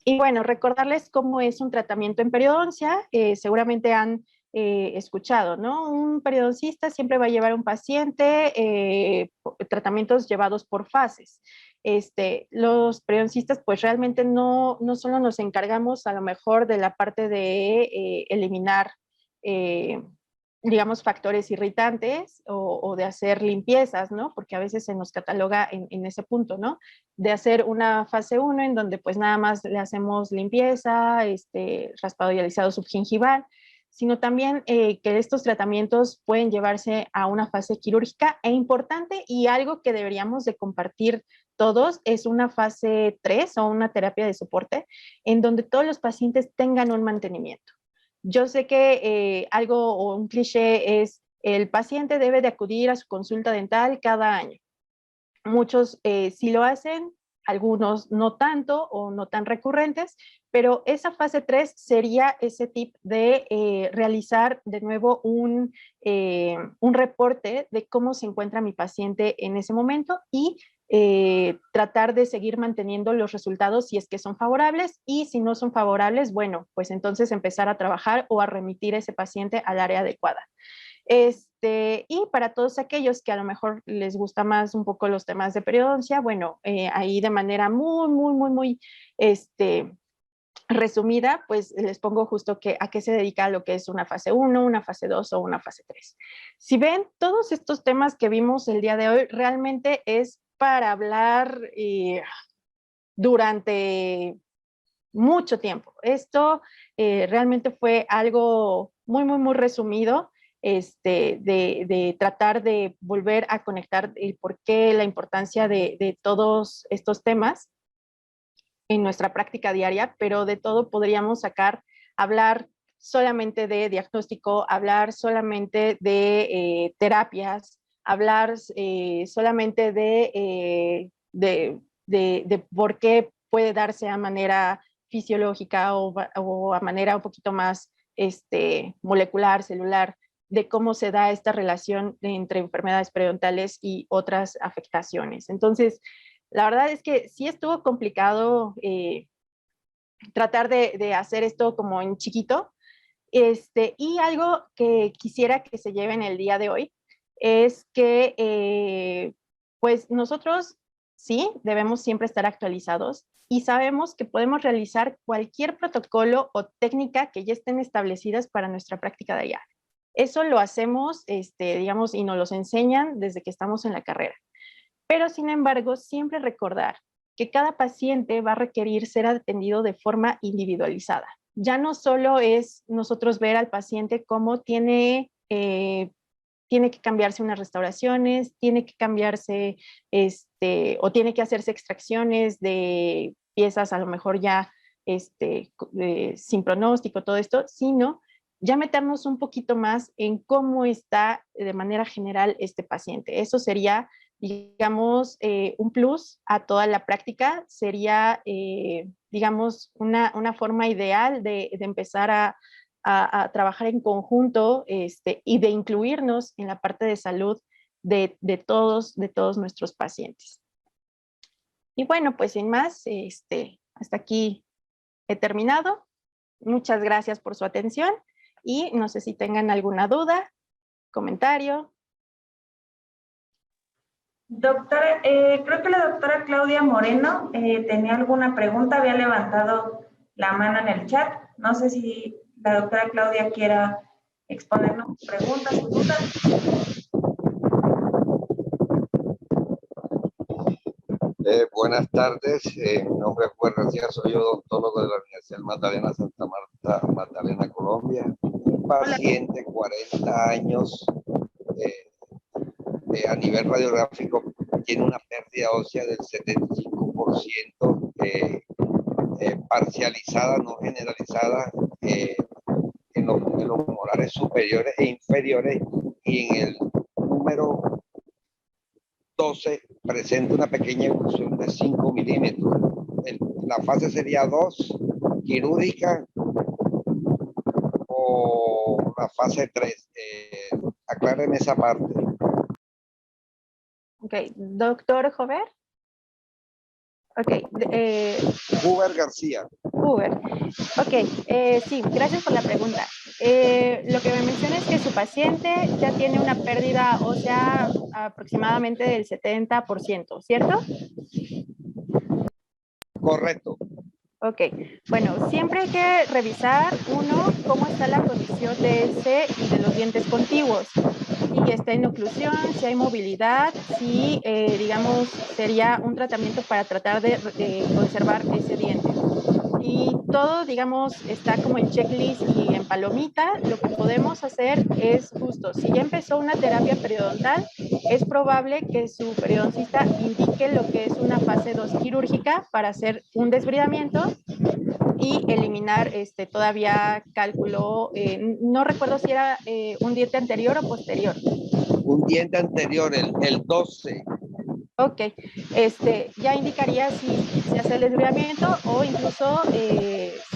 Y bueno, recordarles cómo es un tratamiento en periodoncia. Seguramente han escuchado, ¿no? Un periodoncista siempre va a llevar a un paciente tratamientos llevados por fases. Los periodoncistas pues realmente no solo nos encargamos a lo mejor de la parte de eliminar digamos, factores irritantes o de hacer limpiezas, ¿no? Porque a veces se nos cataloga en ese punto, ¿no? De hacer una fase 1 en donde pues nada más le hacemos limpieza, raspado y alisado subgingival, sino también que estos tratamientos pueden llevarse a una fase quirúrgica e importante, y algo que deberíamos de compartir todos es una fase 3 o una terapia de soporte en donde todos los pacientes tengan un mantenimiento. Yo sé que algo o un cliché es el paciente debe de acudir a su consulta dental cada año. Muchos sí lo hacen, algunos no tanto o no tan recurrentes, pero esa fase 3 sería ese tip de realizar de nuevo un reporte de cómo se encuentra mi paciente en ese momento y tratar de seguir manteniendo los resultados si es que son favorables, y si no son favorables, bueno, pues entonces empezar a trabajar o a remitir ese paciente al área adecuada. Y para todos aquellos que a lo mejor les gusta más un poco los temas de periodoncia, bueno, ahí de manera muy resumida, pues les pongo justo a qué se dedica lo que es una fase 1, una fase 2 o una fase 3. Si ven, todos estos temas que vimos el día de hoy realmente es para hablar durante mucho tiempo. Esto realmente fue algo muy resumido, de tratar de volver a conectar el porqué, la importancia de todos estos temas en nuestra práctica diaria, pero de todo podríamos hablar solamente de diagnóstico, hablar solamente de terapias, hablar solamente de por qué puede darse a manera fisiológica o a manera un poquito más molecular, celular, de cómo se da esta relación entre enfermedades periodontales y otras afectaciones. Entonces, la verdad es que sí estuvo complicado tratar de hacer esto como en chiquito. Y algo que quisiera que se lleven el día de hoy es que pues nosotros sí debemos siempre estar actualizados y sabemos que podemos realizar cualquier protocolo o técnica que ya estén establecidas para nuestra práctica diaria. Eso lo hacemos, digamos, y nos los enseñan desde que estamos en la carrera. Pero, sin embargo, siempre recordar que cada paciente va a requerir ser atendido de forma individualizada. Ya no solo es nosotros ver al paciente cómo tiene que cambiarse unas restauraciones, tiene que cambiarse, o tiene que hacerse extracciones de piezas a lo mejor ya sin pronóstico, todo esto, sino ya meternos un poquito más en cómo está de manera general este paciente. Eso sería, digamos, un plus a toda la práctica, sería, digamos, una forma ideal de empezar a trabajar en conjunto y de incluirnos en la parte de salud de todos nuestros pacientes. Y bueno, pues sin más, hasta aquí he terminado. Muchas gracias por su atención y no sé si tengan alguna duda, comentario. Doctora, creo que la doctora Claudia Moreno tenía alguna pregunta, había levantado la mano en el chat. No sé si la doctora Claudia quiera exponernos preguntas o dudas. Buenas tardes, mi nombre es Juan García, soy odontólogo de la Universidad Magdalena Santa Marta, Magdalena, Colombia. Un paciente, 40 años, a nivel radiográfico, tiene una pérdida ósea del 75%, parcializada, no generalizada, en los molares superiores e inferiores, y en el número 12 presenta una pequeña evolución de 5 milímetros. La fase sería 2, quirúrgica, o la fase 3. Aclárenme esa parte. Ok, doctor Jover. Ok. Huber García. Huber. Ok, sí, gracias por la pregunta. Lo que me menciona es que su paciente ya tiene una pérdida ósea aproximadamente del 70%, ¿cierto? Correcto. Ok, bueno, siempre hay que revisar, uno, cómo está la condición de ese y de los dientes contiguos. Si está en oclusión, si hay movilidad, si, digamos, sería un tratamiento para tratar de conservar ese diente. Y todo, digamos, está como en checklist y en palomita. Lo que podemos hacer es justo, si ya empezó una terapia periodontal, es probable que su periodoncista indique lo que es una fase 2 quirúrgica para hacer un desbridamiento y eliminar todavía cálculo, no recuerdo si era un diente anterior o posterior. Un diente anterior, el 12. Ok, ya indicaría si se hace el desviamiento o incluso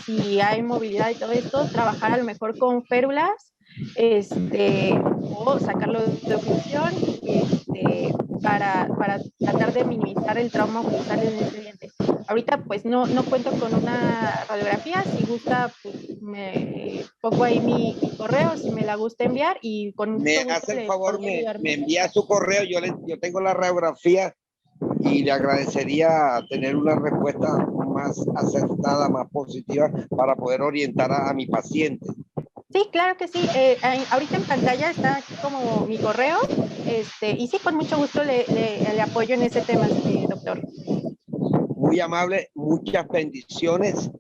si hay movilidad y todo esto, trabajar a lo mejor con férulas, o sacarlo de oclusión, para tratar de minimizar el trauma oclusal en ese diente. Ahorita pues no cuento con una radiografía, si gusta pues me pongo ahí mi correo, si me la gusta enviar y con Me mucho gusto hace el le favor, podría ayudar. me envía su correo, yo tengo la radiografía y le agradecería tener una respuesta más acertada, más positiva para poder orientar a mi paciente. Sí, claro que sí. Ahorita en pantalla está como mi correo, y sí, con mucho gusto le apoyo en ese tema, doctor. Muy amable, muchas bendiciones.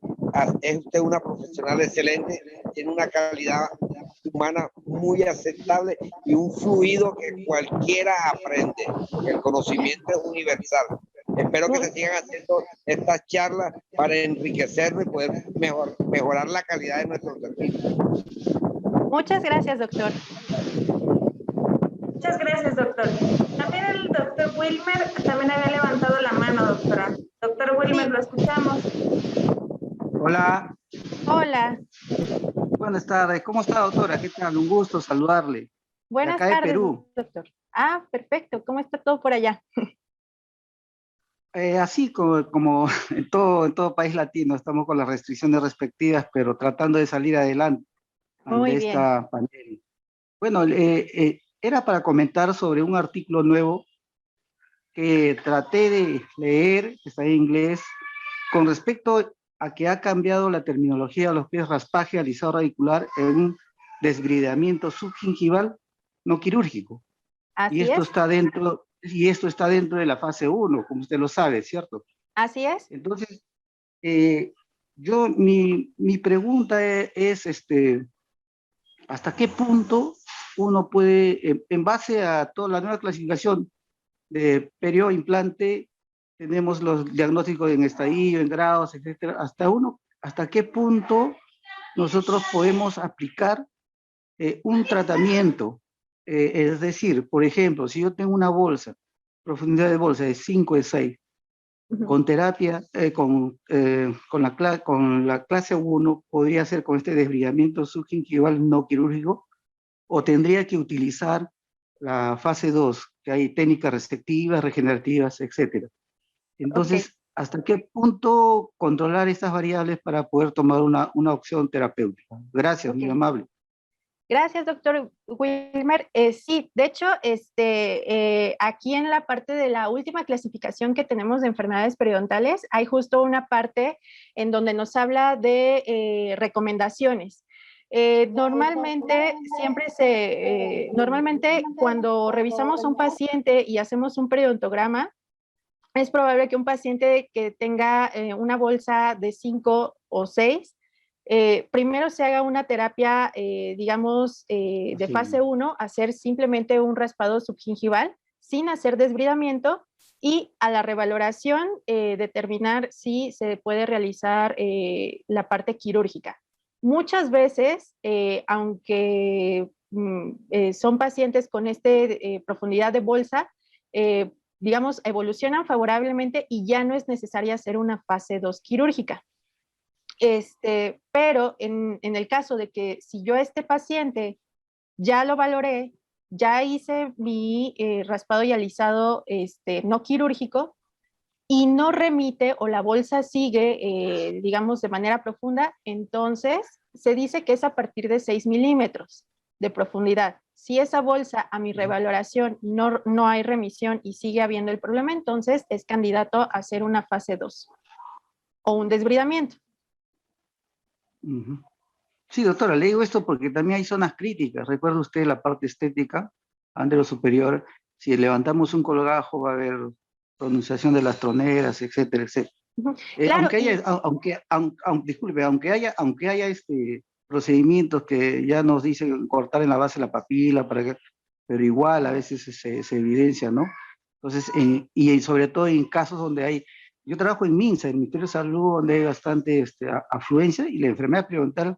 Es usted una profesional excelente, tiene una calidad humana muy aceptable y un fluido que cualquiera aprende, porque el conocimiento es universal. Espero que se sigan haciendo estas charlas para enriquecernos y poder mejorar la calidad de nuestros servicios. Muchas gracias, doctor. Muchas gracias, doctor. También el doctor Wilmer también había levantado la mano, doctora. Doctor Wilmer, Sí. lo escuchamos. Hola. Hola. Buenas tardes. ¿Cómo está, doctora? ¿Qué tal? Un gusto saludarle. Buenas de acá tardes, de Perú. doctor. Ah, perfecto. ¿Cómo está todo por allá? Así como en todo país latino, estamos con las restricciones respectivas, pero tratando de salir adelante Muy ante bien. esta pandemia. Bueno, era para comentar sobre un artículo nuevo que traté de leer, que está en inglés, con respecto a que ha cambiado la terminología de los pies raspaje alisado radicular en un desgridamiento subgingival no quirúrgico. Y Así esto es. está dentro de la fase 1, como usted lo sabe, ¿cierto? Así es. Entonces, mi pregunta es, ¿hasta qué punto uno puede, en base a toda la nueva clasificación de perioimplante, tenemos los diagnósticos en estadio, en grados, etcétera, hasta qué punto nosotros podemos aplicar un tratamiento? Es decir, por ejemplo, si yo tengo una bolsa, profundidad de bolsa de 5 de 6, con terapia, con la clase 1, podría ser con este desbridamiento subgingival no quirúrgico, o tendría que utilizar la fase 2, que hay técnicas restrictivas, regenerativas, etc. Entonces, Okay. ¿hasta qué punto controlar estas variables para poder tomar una opción terapéutica? Gracias, muy Okay. amable. Gracias, doctor Wilmer. Sí, de hecho, aquí en la parte de la última clasificación que tenemos de enfermedades periodontales, hay justo una parte en donde nos habla de recomendaciones. Normalmente cuando revisamos a un paciente y hacemos un periodontograma, es probable que un paciente que tenga una bolsa de 5 o 6, primero se haga una terapia, de fase 1, hacer simplemente un raspado subgingival sin hacer desbridamiento y a la revaloración determinar si se puede realizar la parte quirúrgica. Muchas veces, aunque son pacientes con profundidad de bolsa, digamos, evolucionan favorablemente y ya no es necesaria hacer una fase 2 quirúrgica. Pero en el caso de que si yo a este paciente ya lo valoré, ya hice mi raspado y alisado no quirúrgico y no remite o la bolsa sigue, digamos, de manera profunda, entonces se dice que es a partir de 6 milímetros de profundidad. Si esa bolsa a mi revaloración no hay remisión y sigue habiendo el problema, entonces es candidato a hacer una fase 2 o un desbridamiento. Sí, doctora, le digo esto porque también hay zonas críticas. Recuerda usted la parte estética, andero superior. Si levantamos un colgajo va a haber pronunciación de las troneras, etcétera, etcétera. Claro, aunque haya procedimientos que ya nos dicen cortar en la base de la papila, pero igual a veces se evidencia, ¿no? Entonces, y sobre todo en casos donde yo trabajo en MINSA, en el Ministerio de Salud, donde hay bastante afluencia, y la enfermedad periodontal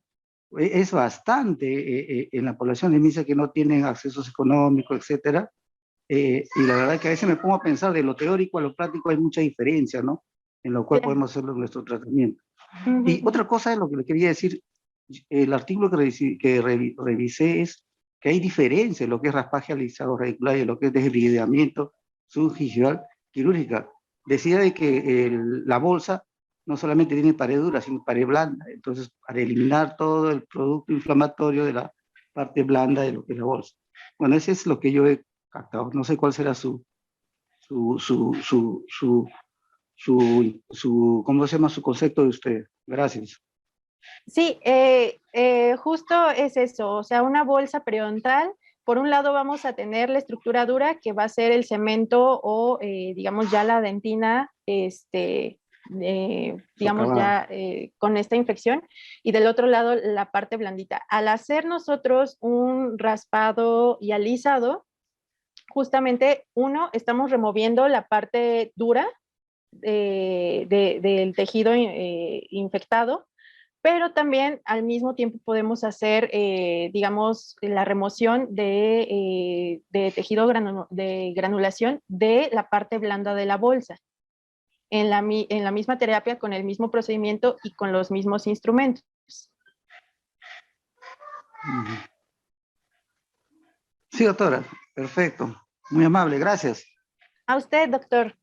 es bastante en la población de MINSA que no tienen accesos económicos, etcétera. y la verdad que a veces me pongo a pensar de lo teórico a lo práctico hay mucha diferencia, ¿no? En lo cual podemos hacerlo en nuestro tratamiento. Y otra cosa es lo que le quería decir, el artículo que revisé es que hay diferencia en lo que es raspaje alisado radicular y en lo que es desbridamiento subgingival quirúrgica. Decía de que la bolsa no solamente tiene pared dura, sino pared blanda. Entonces, para eliminar todo el producto inflamatorio de la parte blanda de lo que es la bolsa. Bueno, ese es lo que yo he captado. No sé cuál será ¿cómo se llama su concepto de usted? Gracias. Sí, justo es eso, o sea, una bolsa periodontal. Por un lado vamos a tener la estructura dura, que va a ser el cemento o, digamos, ya la dentina, digamos, ya con esta infección. Y del otro lado, la parte blandita. Al hacer nosotros un raspado y alisado, justamente, uno, estamos removiendo la parte dura del tejido infectado, pero también al mismo tiempo podemos hacer, digamos, la remoción de tejido de granulación de la parte blanda de la bolsa, en la misma terapia, con el mismo procedimiento y con los mismos instrumentos. Sí, doctora, perfecto. Muy amable, gracias. A usted, doctor.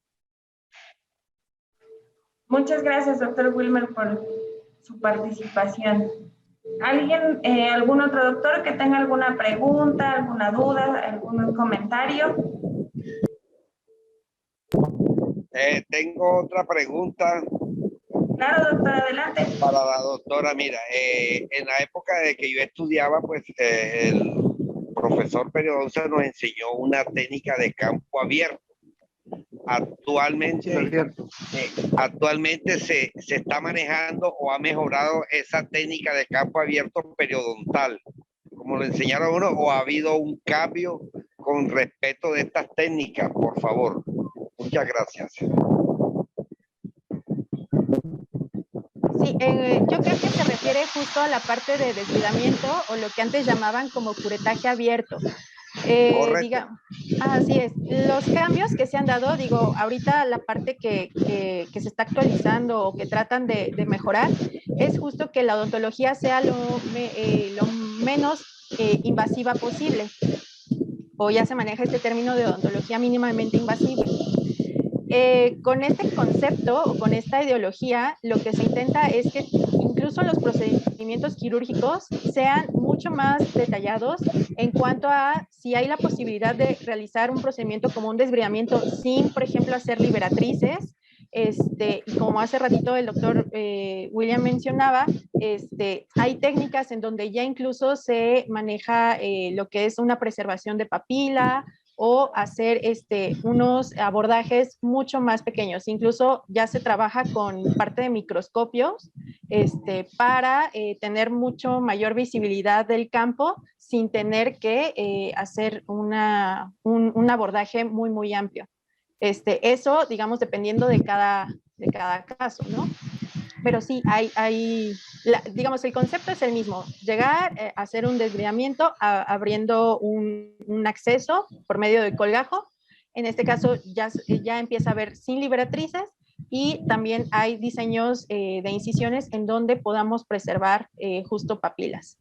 Muchas gracias, doctor Wilmer, por su participación. ¿Alguien, algún otro doctor que tenga alguna pregunta, alguna duda, algún comentario? Tengo otra pregunta. Claro, doctor, adelante. Para la doctora, mira, en la época de que yo estudiaba, pues el profesor Periodonza nos enseñó una técnica de campo abierto. Actualmente se está manejando o ha mejorado esa técnica de campo abierto periodontal, como lo enseñaron a uno, o ha habido un cambio con respecto de estas técnicas, por favor. Muchas gracias. Sí, yo creo que se refiere justo a la parte de desvidamiento o lo que antes llamaban como curetaje abierto. Así es, los cambios que se han dado, digo, ahorita la parte que se está actualizando o que tratan de mejorar es justo que la odontología sea lo menos invasiva posible, o ya se maneja este término de odontología mínimamente invasiva. Con este concepto o con esta ideología, lo que se intenta es que incluso los procedimientos quirúrgicos sean mucho más detallados en cuanto a si hay la posibilidad de realizar un procedimiento como un desbridamiento sin, por ejemplo, hacer liberatrices. Y como hace ratito el doctor William mencionaba, hay técnicas en donde ya incluso se maneja lo que es una preservación de papila, o hacer unos abordajes mucho más pequeños. Incluso ya se trabaja con parte de microscopios para tener mucho mayor visibilidad del campo sin tener que hacer un abordaje muy, muy amplio. Eso, digamos, dependiendo de cada caso, ¿no? Pero sí, digamos, el concepto es el mismo, llegar, hacer un desbridamiento abriendo un acceso por medio del colgajo. En este caso ya empieza a haber sin liberatrices, y también hay diseños de incisiones en donde podamos preservar justo papilas.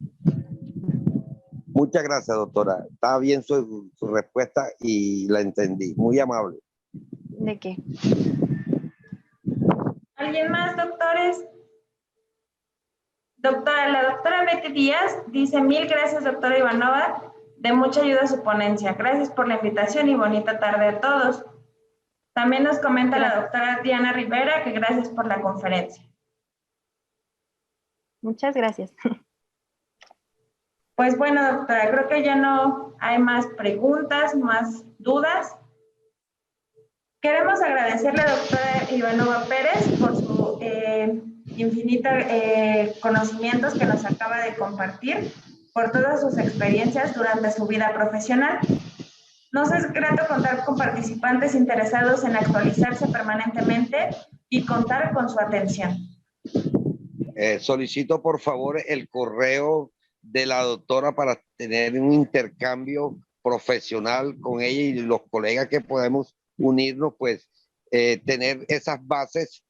Muchas gracias, doctora. Está bien su respuesta y la entendí. Muy amable. ¿De qué? ¿Alguien más, doctores? Doctora, la doctora Betty Díaz dice: mil gracias, doctora Ivanova, de mucha ayuda su ponencia. Gracias por la invitación y bonita tarde a todos. También nos comenta la doctora Diana Rivera que gracias por la conferencia. Muchas gracias. Pues bueno, doctora, creo que ya no hay más preguntas, más dudas. Queremos agradecerle a la doctora Ivanova Pérez por su infinitos conocimientos que nos acaba de compartir, por todas sus experiencias durante su vida profesional. Nos es grato contar con participantes interesados en actualizarse permanentemente y contar con su atención. Solicito por favor el correo de la doctora para tener un intercambio profesional con ella y los colegas que podemos unirnos, pues tener esas bases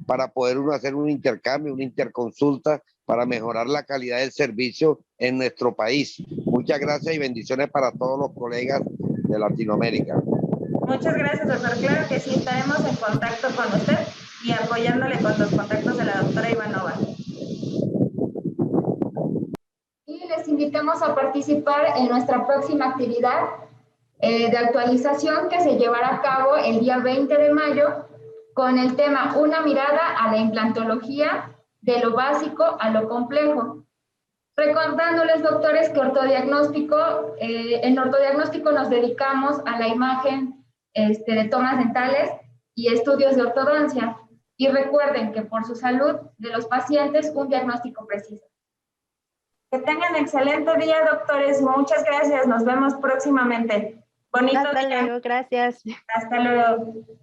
para poder uno hacer un intercambio, una interconsulta para mejorar la calidad del servicio en nuestro país. Muchas gracias y bendiciones para todos los colegas de Latinoamérica. Muchas gracias, doctor. Claro que sí, estaremos en contacto con usted y apoyándole con los contactos de la doctora Ivanova. Y les invitamos a participar en nuestra próxima actividad de actualización que se llevará a cabo el día 20 de mayo con el tema Una mirada a la implantología de lo básico a lo complejo. Recordándoles, doctores, que en ortodiagnóstico nos dedicamos a la imagen de tomas dentales y estudios de ortodoncia. Y recuerden que por su salud de los pacientes, un diagnóstico preciso. Que tengan excelente día, doctores. Muchas gracias. Nos vemos próximamente. Bonito Hasta día. luego, gracias. Hasta luego.